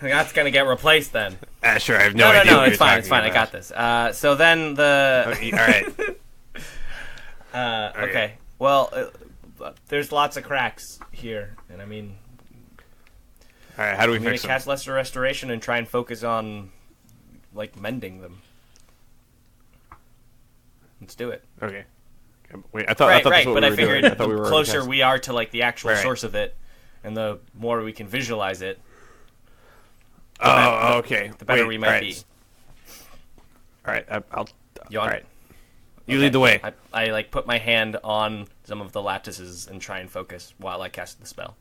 that's gonna get replaced then. Sure, I have no idea. No, what it's you're fine. It's talking fine. I got about. this. So then the. All right. Okay. Well, there's lots of cracks here, and I mean, All right. How do we I'm gonna fix them? cast Lesser Restoration and try and focus on, like, mending them. Let's do it. Okay. Wait, I thought Right. that's what But we I were figured doing. I thought the we were closer casting. we are to like the actual Right. source of it, and the more we can visualize it, Oh, okay. the better Wait, we might all right. be. All right. I'll. You All want- right. You lead the way. I like put my hand on some of the lattices and try and focus while I cast the spell.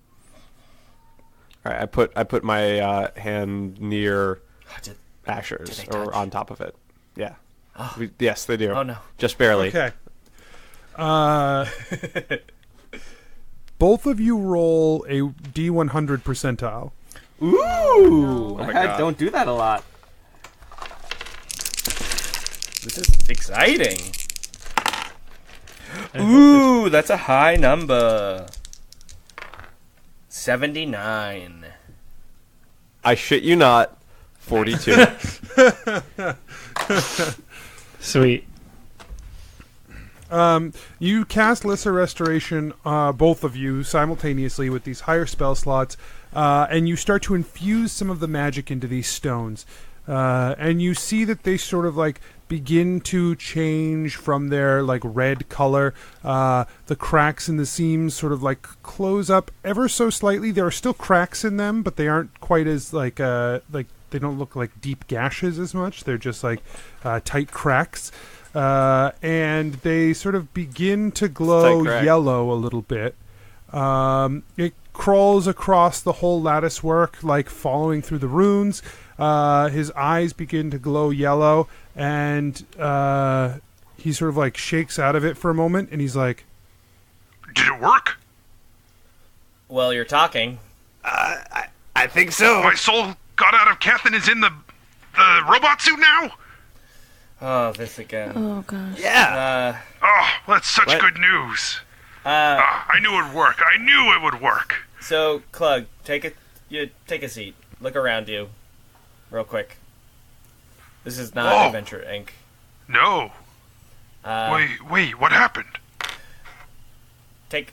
All right, I put my hand near Did Asher's they or touch? on top of it. Yeah. Yes, they do. Oh, no. Just barely. Okay. Both of you roll a D100 percentile. Ooh! my I God. don't do that a lot. This is exciting. Ooh, that's a high number. 79. I shit you not. 42. Sweet. You cast Lesser Restoration, both of you, simultaneously with these higher spell slots, and you start to infuse some of the magic into these stones. And you see that they sort of like begin to change from their like red color. The cracks in the seams sort of like close up ever so slightly. There are still cracks in them, but they aren't quite as like they don't look like deep gashes as much. They're just like tight cracks. And they sort of begin to glow Tight crack. yellow a little bit. It crawls across the whole lattice work, like following through the runes. His eyes begin to glow yellow, and he sort of like shakes out of it for a moment, and he's like, Did it work? Well, you're talking. I think so. My soul got out of Keth and is in the robot suit now? Oh, this again. Oh gosh. Yeah. Oh, that's such What? good news. I knew it would work. I knew it would work. So, Klug, take a seat. Look around you, real quick. This is not Whoa. Adventure Inc. No. Wait, what happened?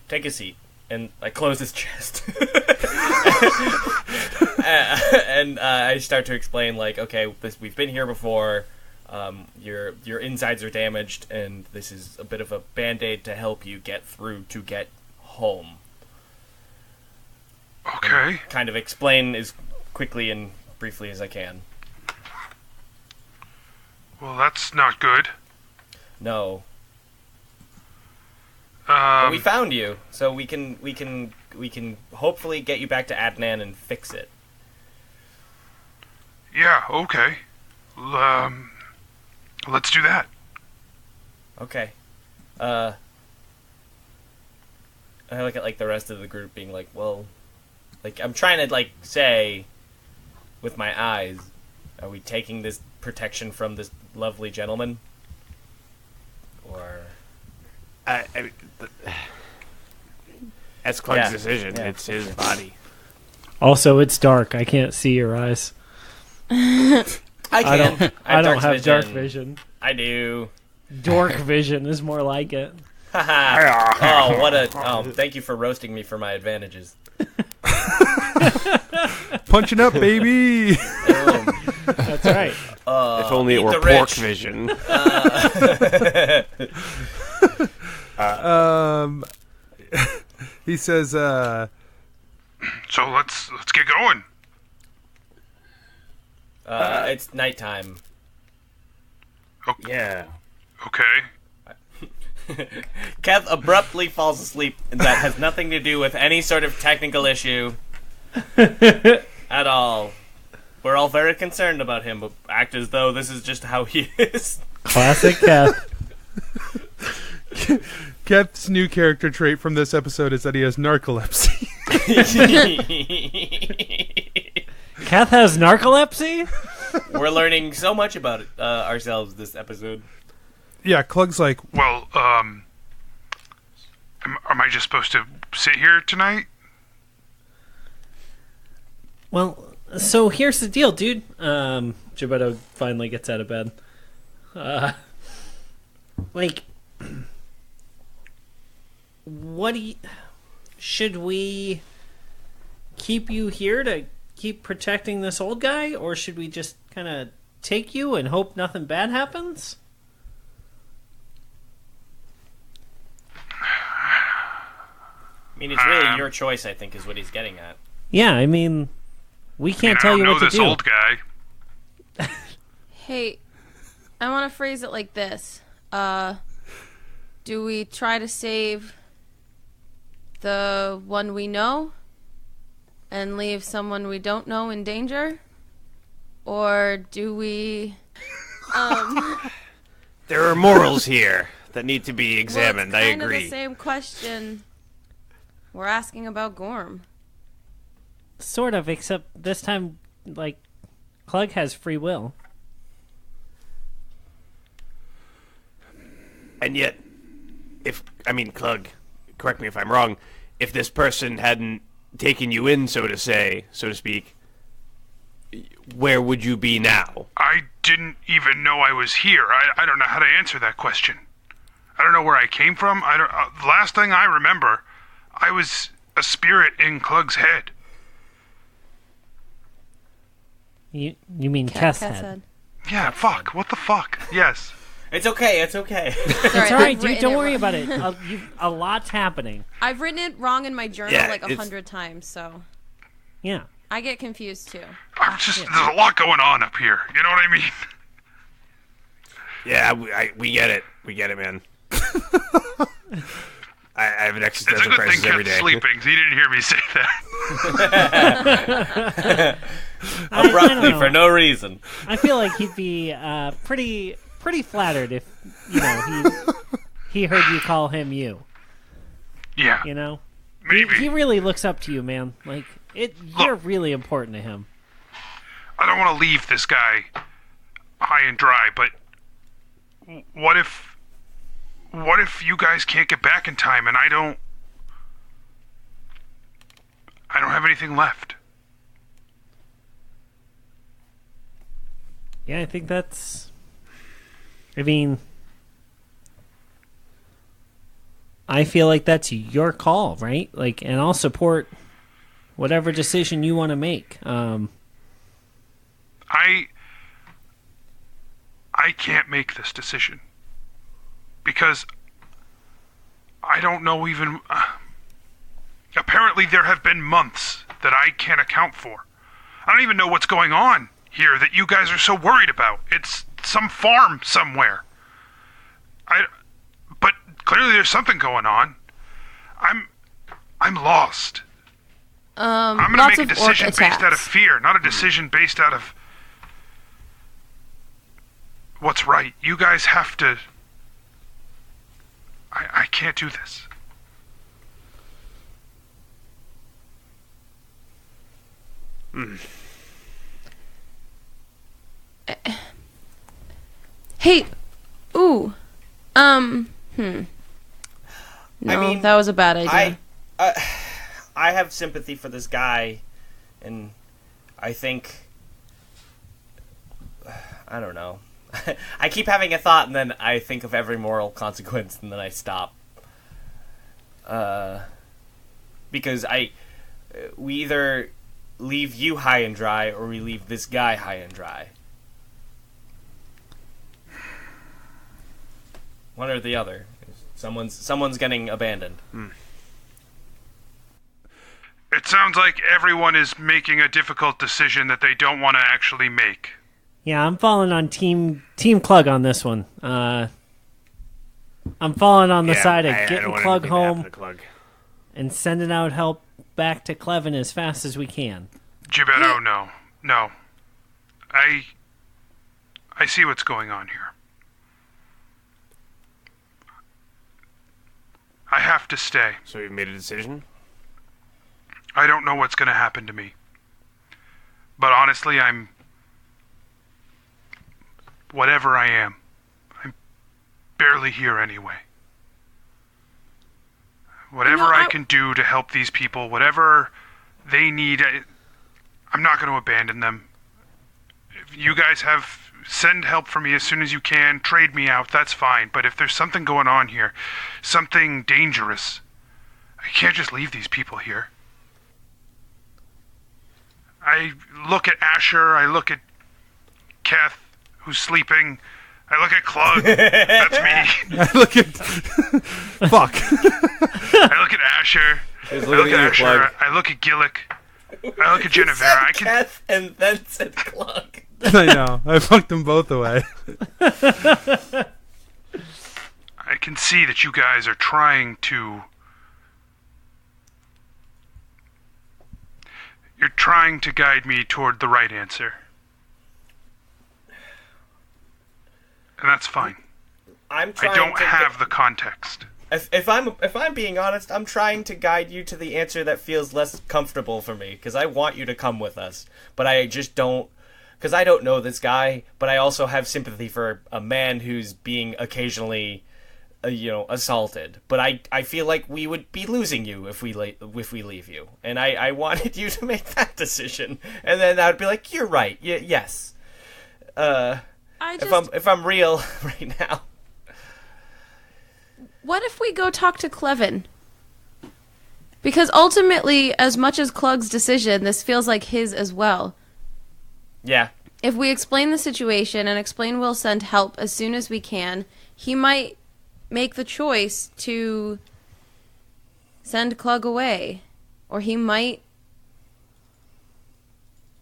take a seat. And I close his chest. And I start to explain, like, okay, we've been here before. Your insides are damaged, and this is a bit of a Band-Aid to help you get through to get home. Okay. And kind of explain as quickly and briefly as I can. Well, that's not good. No. But we found you, so we can hopefully get you back to Adnan and fix it. Yeah, okay. Let's do that. Okay. I look at, like, the rest of the group being like, well, like, I'm trying to, like, say with my eyes, are we taking this protection from this lovely gentleman? Or... That's Klug's Yeah. decision. Yeah. It's his body. Also, it's dark. I can't see your eyes. I can. I don't have dark vision. I do. Dork vision is more like it. Oh, what a... Oh, thank you for roasting me for my advantages. Punching up, baby. That's right. If only it eat were the pork rich. vision. He says, So let's get going. It's nighttime. Yeah. Okay. Kev abruptly falls asleep, and that has nothing to do with any sort of technical issue at all. We're all very concerned about him, but act as though this is just how he is. Classic Kev. Kev's new character trait from this episode is that he has narcolepsy. Kev has narcolepsy? We're learning so much about ourselves this episode. Yeah, Klug's like, Well, am I just supposed to sit here tonight? Well, so here's the deal, dude. Gebetto finally gets out of bed. What do you... Should we keep you here to keep protecting this old guy, or should we just kind of take you and hope nothing bad happens? I mean, it's really your choice, I think, is what he's getting at. Yeah, I mean, we can't tell you what to this do. old guy. Hey, I want to phrase it like this. Do we try to save the one we know and leave someone we don't know in danger? Or do we... There are morals here that need to be examined. Well, it's I kind agree. of the same question we're asking about Gorm. Sort of, except this time, like, Klug has free will. And yet, Klug, correct me if I'm wrong, if this person hadn't taken you in, so to speak, where would you be now? I didn't even know I was here. I don't know how to answer that question. I don't know where I came from. The last thing I remember, I was a spirit in Klug's head. You mean Keth's head? Yeah, fuck. What the fuck? Yes. It's okay, it's okay. It's alright, dude. Don't worry about it. A lot's happening. I've written it wrong in my journal Yeah, like 100 times, so Yeah. I get confused too. There's a lot going on up here. You know what I mean? Yeah, we get it. We get it, man. I have an It's a existential good crisis thing every Kev's day. sleeping, so he didn't hear me say that. Abruptly, for no reason. I feel like he'd be pretty flattered if he heard you call him you. Yeah. You know, Maybe. he really looks up to you, man. Like you're really important to him. I don't want to leave this guy high and dry, but what if you guys can't get back in time and I don't have anything left? Yeah, I think that's... I mean... I feel like that's your call, right? Like, and I'll support whatever decision you want to make. I can't make this decision because I don't know even. Apparently, there have been months that I can't account for. I don't even know what's going on here that you guys are so worried about. It's some farm somewhere. But clearly, there's something going on. I'm lost. I'm gonna make a decision based out of fear, not a decision based out of what's right. You guys have to. I can't do this. Hey, ooh, No, I mean, that was a bad idea. I have sympathy for this guy, and I think, I don't know. I keep having a thought, and then I think of every moral consequence, and then I stop. Because we either leave you high and dry, or we leave this guy high and dry. One or the other. Someone's getting abandoned. It sounds like everyone is making a difficult decision that they don't want to actually make. Yeah, I'm falling on Team Klug on this one. I'm falling on the side of getting Klug home and sending out help back to Clevin as fast as we can. Gibetto, no. I see what's going on here. I have to stay. So you've made a decision? I don't know what's going to happen to me. But honestly, whatever I am, I'm barely here anyway. Whatever I can do to help these people, whatever they need, I'm not going to abandon them. If you guys send help for me as soon as you can, trade me out, that's fine. But if there's something going on here, something dangerous, I can't just leave these people here. I look at Asher, I look at Keth, who's sleeping, I look at Klug, that's me. I look at... Fuck. I look at Asher, I look at Asher, I look at Gillick, I look at Genevera, I can... Keth and then said Klug. I know. I fucked them both away. I can see that you guys are trying to... You're trying to guide me toward the right answer. And that's fine. I don't have the context. If I'm being honest, I'm trying to guide you to the answer that feels less comfortable for me, because I want you to come with us, but I just don't, because I don't know this guy, but I also have sympathy for a man who's being occasionally, assaulted. But I feel like we would be losing you if we leave you, and I wanted you to make that decision, and then I would be like, you're right, yes. If I'm real right now. What if we go talk to Clevin? Because ultimately, as much as Klug's decision, this feels like his as well. Yeah. If we explain the situation and explain we'll send help as soon as we can, he might make the choice to send Klug away. Or he might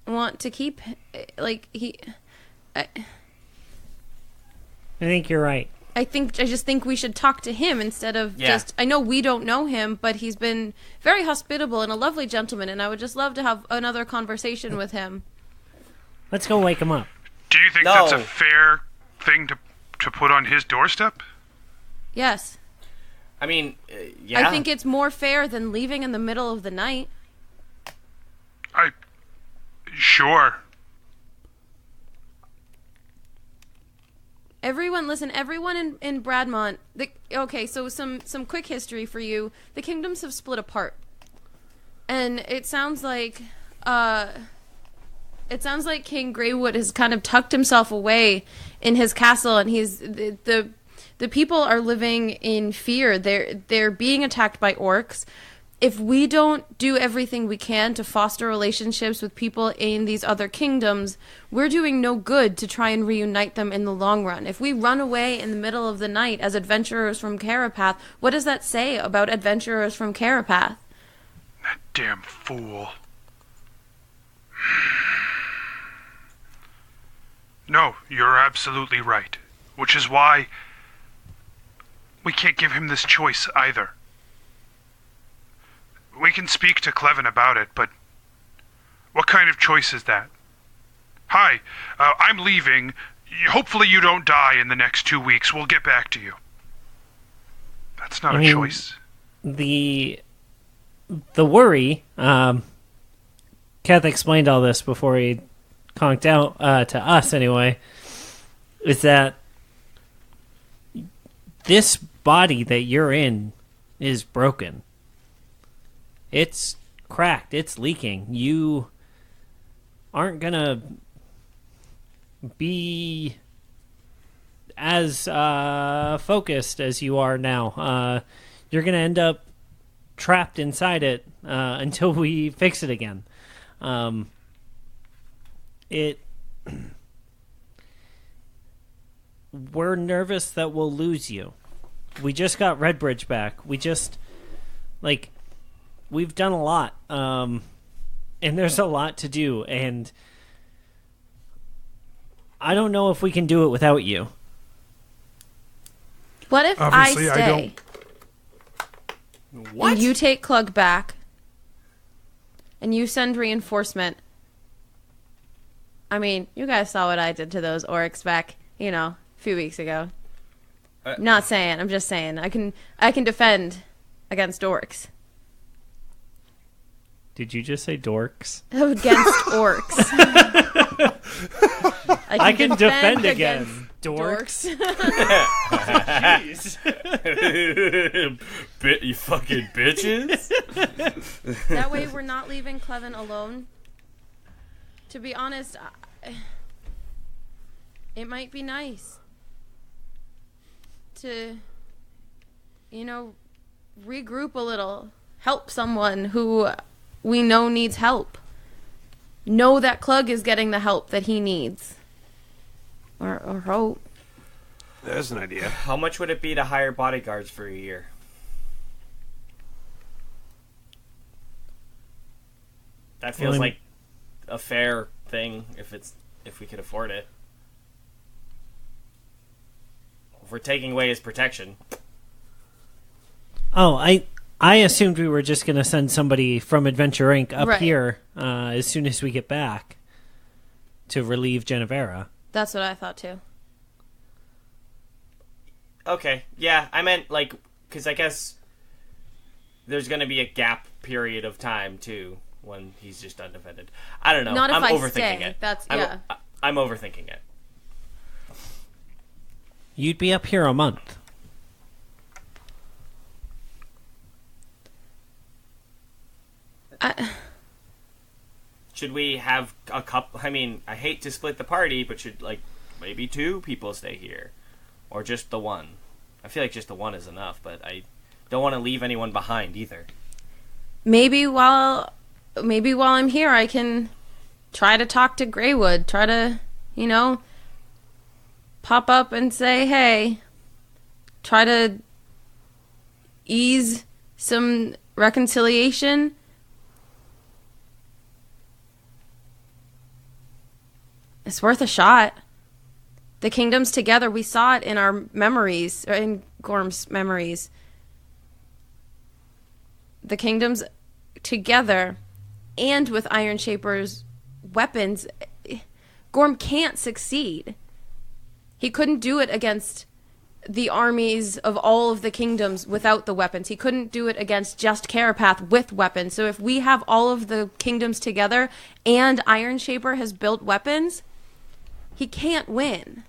want to keep... I think you're right. I just think we should talk to him instead of just... I know we don't know him, but he's been very hospitable and a lovely gentleman, and I would just love to have another conversation with him. Let's go wake him up. Do you think that's a fair thing to put on his doorstep? Yes. I mean, yeah. I think it's more fair than leaving in the middle of the night. Sure. Everyone in Bradmont... Okay, so some quick history for you. The kingdoms have split apart. And it sounds like... King Greywood has kind of tucked himself away in his castle, and he's... The The people are living in fear. They're being attacked by orcs. If we don't do everything we can to foster relationships with people in these other kingdoms, we're doing no good to try and reunite them in the long run. If we run away in the middle of the night as adventurers from Carapath, what does that say about adventurers from Carapath? That damn fool. No, you're absolutely right. Which is why we can't give him this choice either. We can speak to Clevin about it, but what kind of choice is that? Hi, I'm leaving. Hopefully you don't die in the next 2 weeks. We'll get back to you. That's not a choice. The worry, Kath explained all this before he conked out, to us anyway, is that this body that you're in is broken. It's cracked. It's leaking. You aren't gonna be as focused as you are now. You're gonna end up trapped inside it until we fix it again. We're nervous that we'll lose you. We just got Redbridge back. We've done a lot, and there's a lot to do, and I don't know if we can do it without you. What if Obviously, I stay? What? And you take Klug back, and you send reinforcement. I mean, you guys saw what I did to those orcs back, a few weeks ago. Not saying, I'm just saying, I can defend against orcs. Did you just say dorks? Against orcs. I can defend against dorks. Jeez. You fucking bitches. That way we're not leaving Clevin alone. To be honest, it might be nice to, regroup a little. Help someone who we know needs help. Know that Klug is getting the help that he needs. Or hope. There's an idea. How much would it be to hire bodyguards for a year? That feels like a fair thing if we could afford it. If we're taking away his protection. Oh, I assumed we were just going to send somebody from Adventure Inc. up here as soon as we get back to relieve Genevera. That's what I thought too. Okay, yeah, I meant, because I guess there's going to be a gap period of time, too, when he's just undefended. I don't know. Not if I'm I overthinking stay. it. I'm overthinking it. You'd be up here a month. Should we have a couple? I mean, I hate to split the party, but should, maybe 2 people stay here? Or just the one? I feel like just the one is enough, but I don't want to leave anyone behind either. Maybe while I'm here, I can try to talk to Greywood. Try to, pop up and say, hey. Try to ease some reconciliation. It's worth a shot. The kingdoms together, we saw it in our memories, or in Gorm's memories. The kingdoms together, and with Iron Shaper's weapons, Gorm can't succeed. He couldn't do it against the armies of all of the kingdoms without the weapons. He couldn't do it against just Carapath with weapons. So if we have all of the kingdoms together, and Iron Shaper has built weapons, he can't win.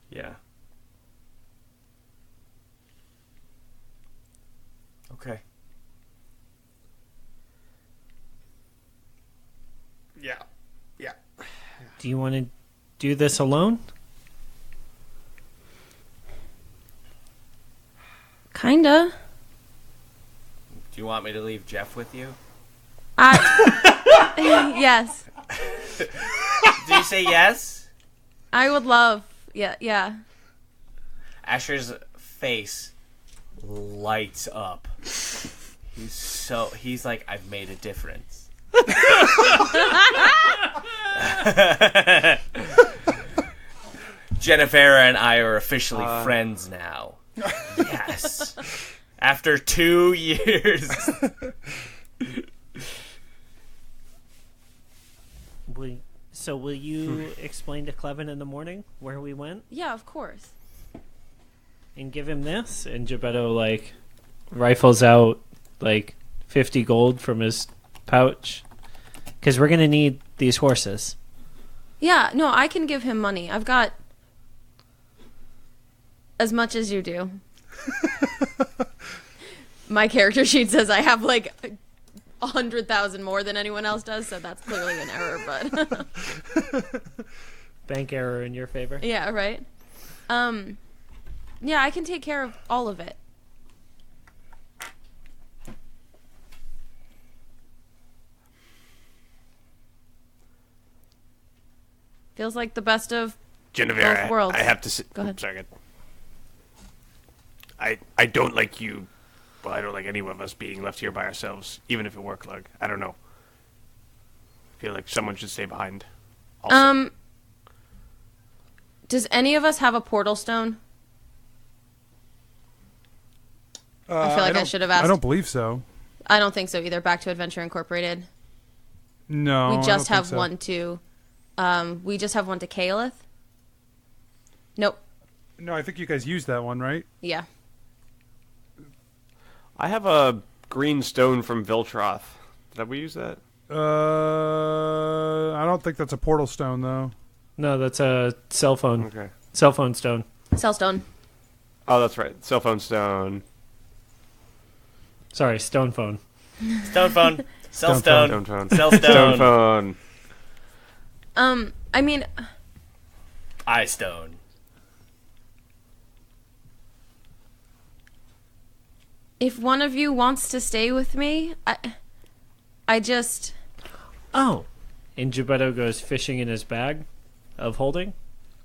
Yeah. Okay. Yeah. Do you want to do this alone? Kinda. Do you want me to leave Jeff with you? Yes. Do you say yes? I would love. Yeah. Asher's face lights up. He's like, I've made a difference. Jennifer and I are officially friends now. Yes. After 2 years. Will you explain to Clevin in the morning where we went? Yeah, of course. And give him this? And Geppetto, rifles out, 50 gold from his pouch. Because we're going to need these horses. Yeah, no, I can give him money. I've got as much as you do. My character sheet says I have 100,000 more than anyone else does, so that's clearly an error, but Bank error in your favor. yeah, right. Yeah, I can take care of all of it. Feels like the best of Genevieve, both worlds. I have to say... Go ahead. Sorry. I don't like you... Well, I don't like any of us being left here by ourselves, even if it were Klug. I don't know. I feel like someone should stay behind. Also. Does any of us have a portal stone? I feel like I should have asked. I don't believe so. I don't think so either. Back to Adventure Incorporated. No, We I just don't have think so. one to... we just have one to Kaelith. Nope. No, I think you guys used that one, right? Yeah. I have a green stone from Viltroth. Did we use that? I don't think that's a portal stone, though. No, that's a cell phone. Okay. Cell phone stone. Cell stone. Oh, that's right. Cell phone stone. Sorry, stone phone. Stone phone. Cell Stone stone. phone. Cell stone. Stone phone. I mean, Eye stone. if one of you wants to stay with me, I just... Oh. And Geppetto goes fishing in his bag of holding.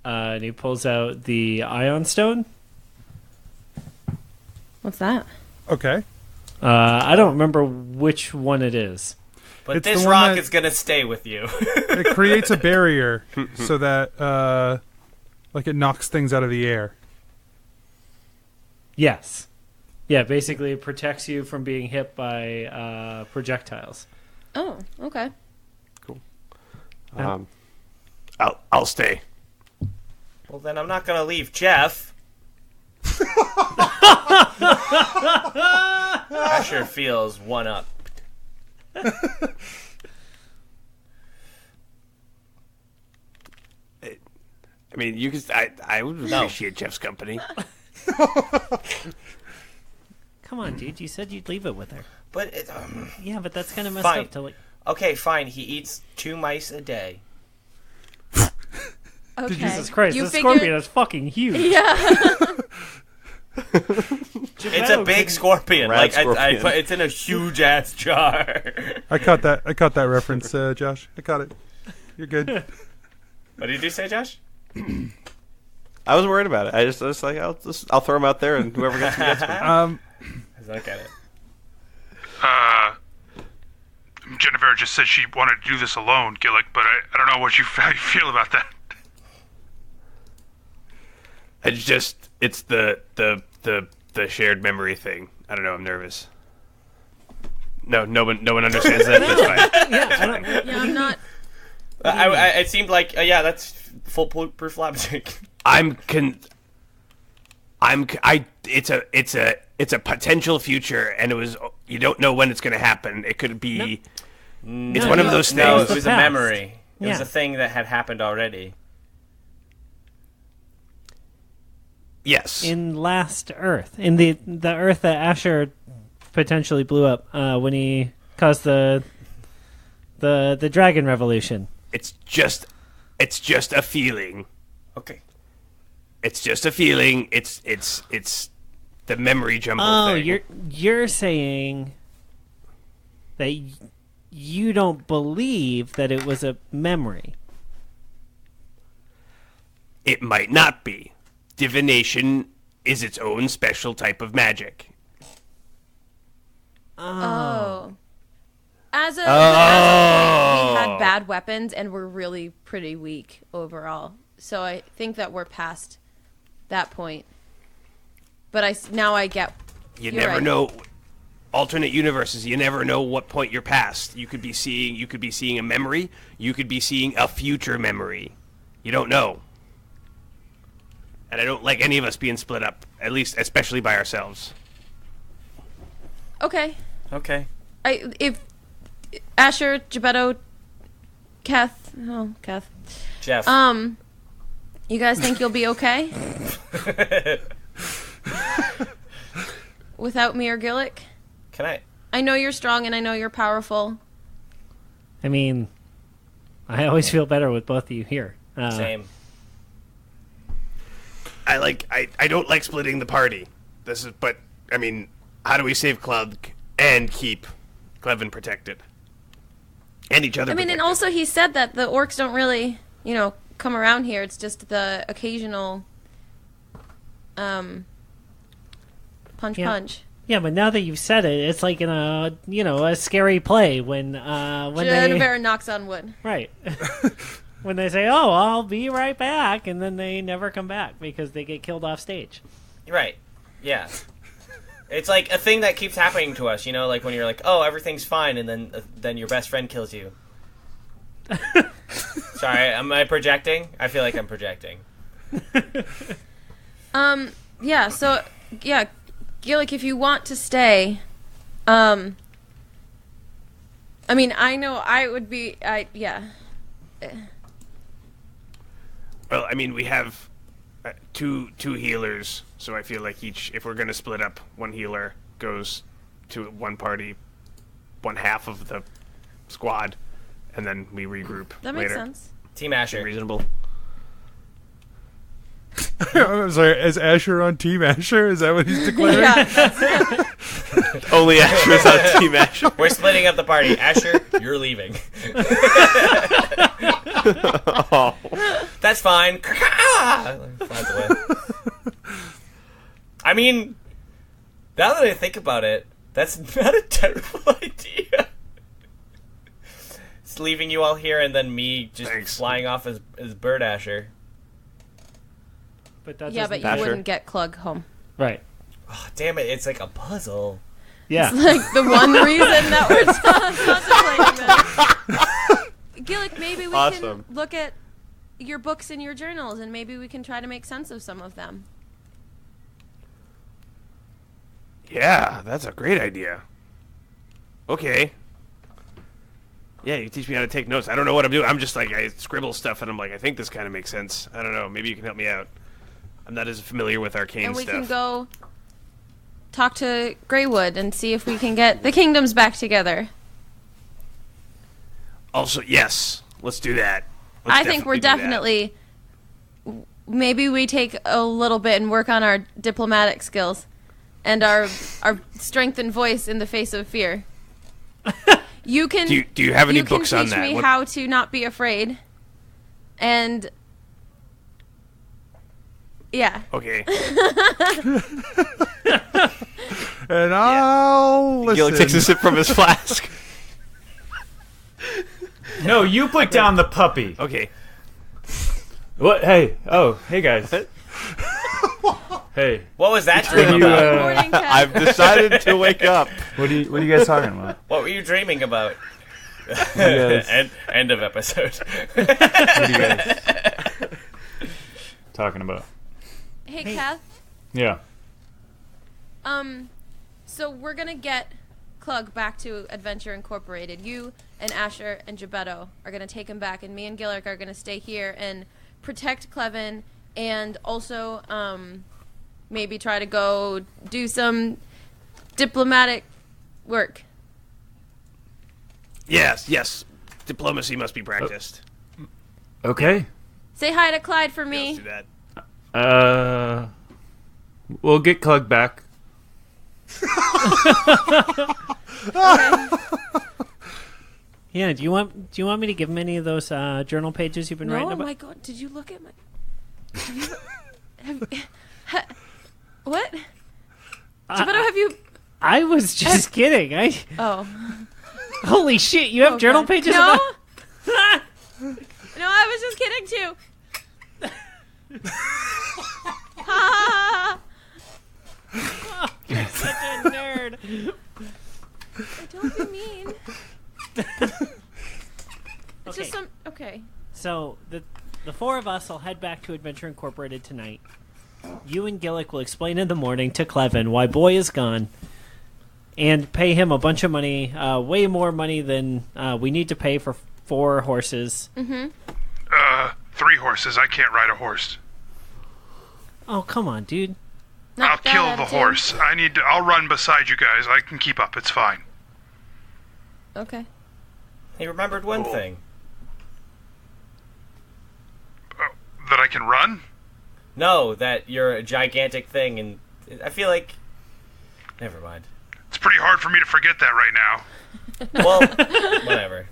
And he pulls out the ion stone. What's that? Okay. I don't remember which one it is. But It's this the one rock that- is going to stay with you. It creates a barrier so that, it knocks things out of the air. Yes. Yeah, basically it protects you from being hit by projectiles. Oh, okay. I'll stay. Well, then I'm not going to leave Jeff. Asher feels one up. I mean, you can. I would appreciate Jeff's company. Come on, dude. You said you'd leave it with her. But Yeah, but that's kind of messed Fine. up to okay, fine. He eats 2 mice a day. Okay. Jesus Christ, You this figured- scorpion is fucking huge. Yeah. It's a big scorpion. Rad I scorpion. it's in a huge ass jar. I caught that reference, Josh. I caught it. You're good. What did you say, Josh? I was worried about it. I was like, I'll throw him out there, and whoever gets him gets him. Look at it. Jennifer just said she wanted to do this alone, Gillick, but I don't know how you feel about that. It's the shared memory thing. I don't know. I'm nervous. No one understands that. That's fine. Yeah, I'm not... It seemed like that's full proof logic. It's a potential future, and you don't know when it's going to happen. It could be. It's one of those things. No, it was a past. memory. It was Yeah. a thing that had happened already. Yes. In last Earth, in the Earth that Asher potentially blew up when he caused the dragon revolution. It's just It's just a feeling. Okay. It's just a feeling. It's the memory jumble thing. Oh, you're saying that you don't believe that it was a memory. It might not be. Divination is its own special type of magic. Oh. As a point, we had bad weapons and we're really pretty weak overall. So I think that we're past that point. But now I get. You never know. Alternate universes, you never know what point you're past. You could be seeing a memory. You could be seeing a future memory. You don't know. And I don't like any of us being split up, at least, especially by ourselves. Okay. Okay. If Asher, Gebetto, Keth, Jeff. you guys think you'll be okay without me or Gillick? Can I? I know you're strong and I know you're powerful. I mean, I always feel better with both of you here. Same. I don't like splitting the party. But I mean, how do we save Klug and keep Clevin protected? And each other. I mean, protected? and also he said that the orcs don't really, come around here. It's just the occasional punch. Yeah, but now that you've said it, it's like in a scary play when Jennifer knocks on wood. Right. When they say, "Oh, I'll be right back," and then they never come back because they get killed off stage. Right. Yeah. It's like a thing that keeps happening to us, like when you're like, "Oh, everything's fine," and then your best friend kills you. Sorry, am I projecting? I feel like I'm projecting. Yeah, so Gillick, if you want to stay, I mean, I know I would be yeah. Well, I mean, we have two healers, so I feel like if we're going to split up, one healer goes to one party, one half of the squad, and then we regroup That later. makes sense. Team Asher. Reasonable. I'm sorry, is Asher on Team Asher? Is that what he's declaring? Only Asher's on Team Asher. We're splitting up the party. Asher, you're leaving. Oh. That's fine. Flies away. I mean, now that I think about it, that's not a terrible idea. It's leaving you all here and then me just flying off as Bird Asher. But that Yeah, but you wouldn't get Klug home. Right. Oh, damn it, it's like a puzzle. Yeah. It's like the one reason that we're contemplating this. Gillick, maybe we can look at your books and your journals, and maybe we can try to make sense of some of them. Yeah, that's a great idea. Okay. Yeah, you teach me how to take notes. I don't know what I'm doing. I'm just like, I scribble stuff, and I'm like, I think this kind of makes sense. I don't know. Maybe you can help me out. I'm not as familiar with arcane And we stuff. can go talk to Greywood and see if we can get the kingdoms back together. Also, yes, let's do that. I think we're definitely... Maybe we take a little bit and work on our diplomatic skills and our strength and voice in the face of fear. You can. Do you have any books on that? You can teach me how to not be afraid, and yeah. Okay. And I'll listen. Gillick takes a sip from his flask. No, you put down the puppy. Okay. What? Hey. Oh, hey guys. Hey. What was that dream you, about? I've decided to wake up. What are you guys talking about? What were you dreaming about? guys- End of episode. What are you guys talking about? Hey, Kath. Yeah. So we're gonna get Klug back to Adventure Incorporated. You and Asher and Gebetto are gonna take him back, and me and Gillick are gonna stay here and protect Clevin, and also maybe try to go do some diplomatic work. Yes. Diplomacy must be practiced. Okay. Say hi to Clyde for me. Do that. We'll get Klug back. Yeah, do you want me to give him any of those journal pages you've been No, writing oh about? my god, did you look at my... What? Have you... I was just kidding. Oh. Holy shit, you have journal pages No? about... No, I was just kidding too. You're such a nerd. Don't be mean. It's just some... Okay. So, the four of us will head back to Adventure Incorporated tonight. You and Gillick will explain in the morning to Clevin why Boy is gone and pay him a bunch of money, way more money than we need to pay for 4 horses. Mm-hmm. 3 horses. I can't ride a horse. Oh, come on, dude. I'll kill the horse. I'll run beside you guys. I can keep up. It's fine. Okay. He remembered one thing. That I can run? No, that you're a gigantic thing, and I feel like... Never mind. It's pretty hard for me to forget that right now. Well, whatever.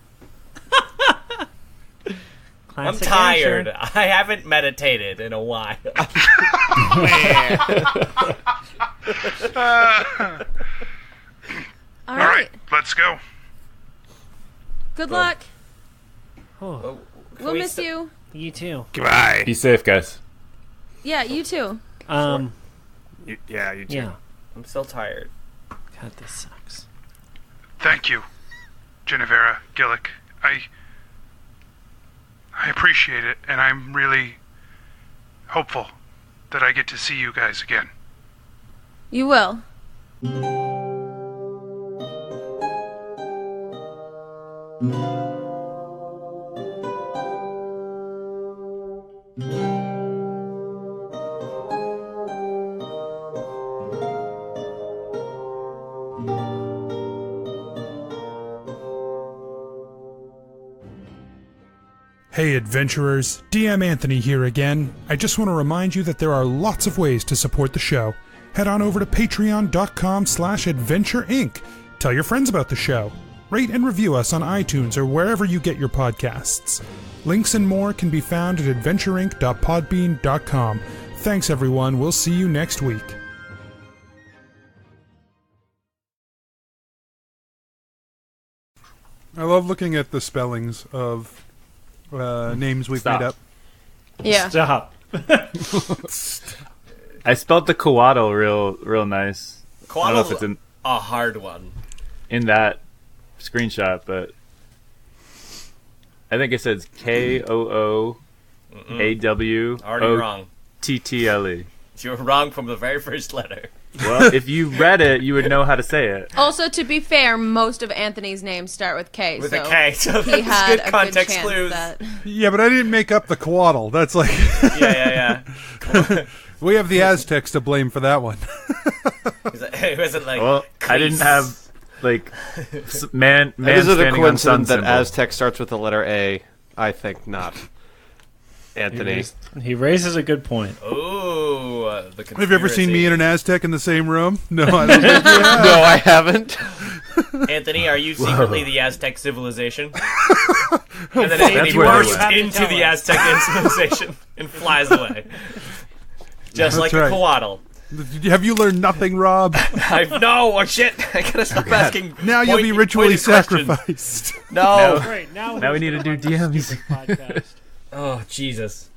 I'm tired. Adventure. I haven't meditated in a while. All right. Let's go. Good luck. Oh. We'll miss you. You too. Goodbye. Be safe, guys. Yeah, you too. You too. Yeah. I'm still tired. God, this sucks. Thank you, Genevera, Gillick. I appreciate it, and I'm really hopeful that I get to see you guys again. You will. Hey adventurers, DM Anthony here again. I just want to remind you that there are lots of ways to support the show. Head on over to patreon.com/adventureinc. Tell your friends about the show. Rate and review us on iTunes or wherever you get your podcasts. Links and more can be found at adventureinc.podbean.com. Thanks everyone, we'll see you next week. I love looking at the spellings of names we've made up. Yeah. Stop. I spelled the Coatl real nice. I don't know if it's a hard one in that screenshot, but I think it says KOOAWOTTLE. Already wrong. You were wrong from the very first letter. Well, if you read it, you would know how to say it. Also, to be fair, most of Anthony's names start with K. With so a K, so he that's had good a context good chance clues. that... Yeah, but I didn't make up the Coatl. That's like... Yeah. We have the Aztecs to blame for that one. It wasn't like... Well, crease. I didn't have, like, man Is it a standing on sun coincidence that symbol. Aztec starts with the letter A? I think not. Anthony. He raises a good point. Ooh, the conspiracy. Have you ever seen me and an Aztec in the same room? No, I don't think you have. No, I haven't. Anthony, are you secretly the Aztec civilization? And then That's Anthony where bursts they into the Aztec civilization and flies away. Just like right. a Coatl. Have you learned nothing, Rob? No, shit. I gotta stop asking. Now you'll be ritually sacrificed. No. Right, now we need to do DMs. podcast. Oh, Jesus.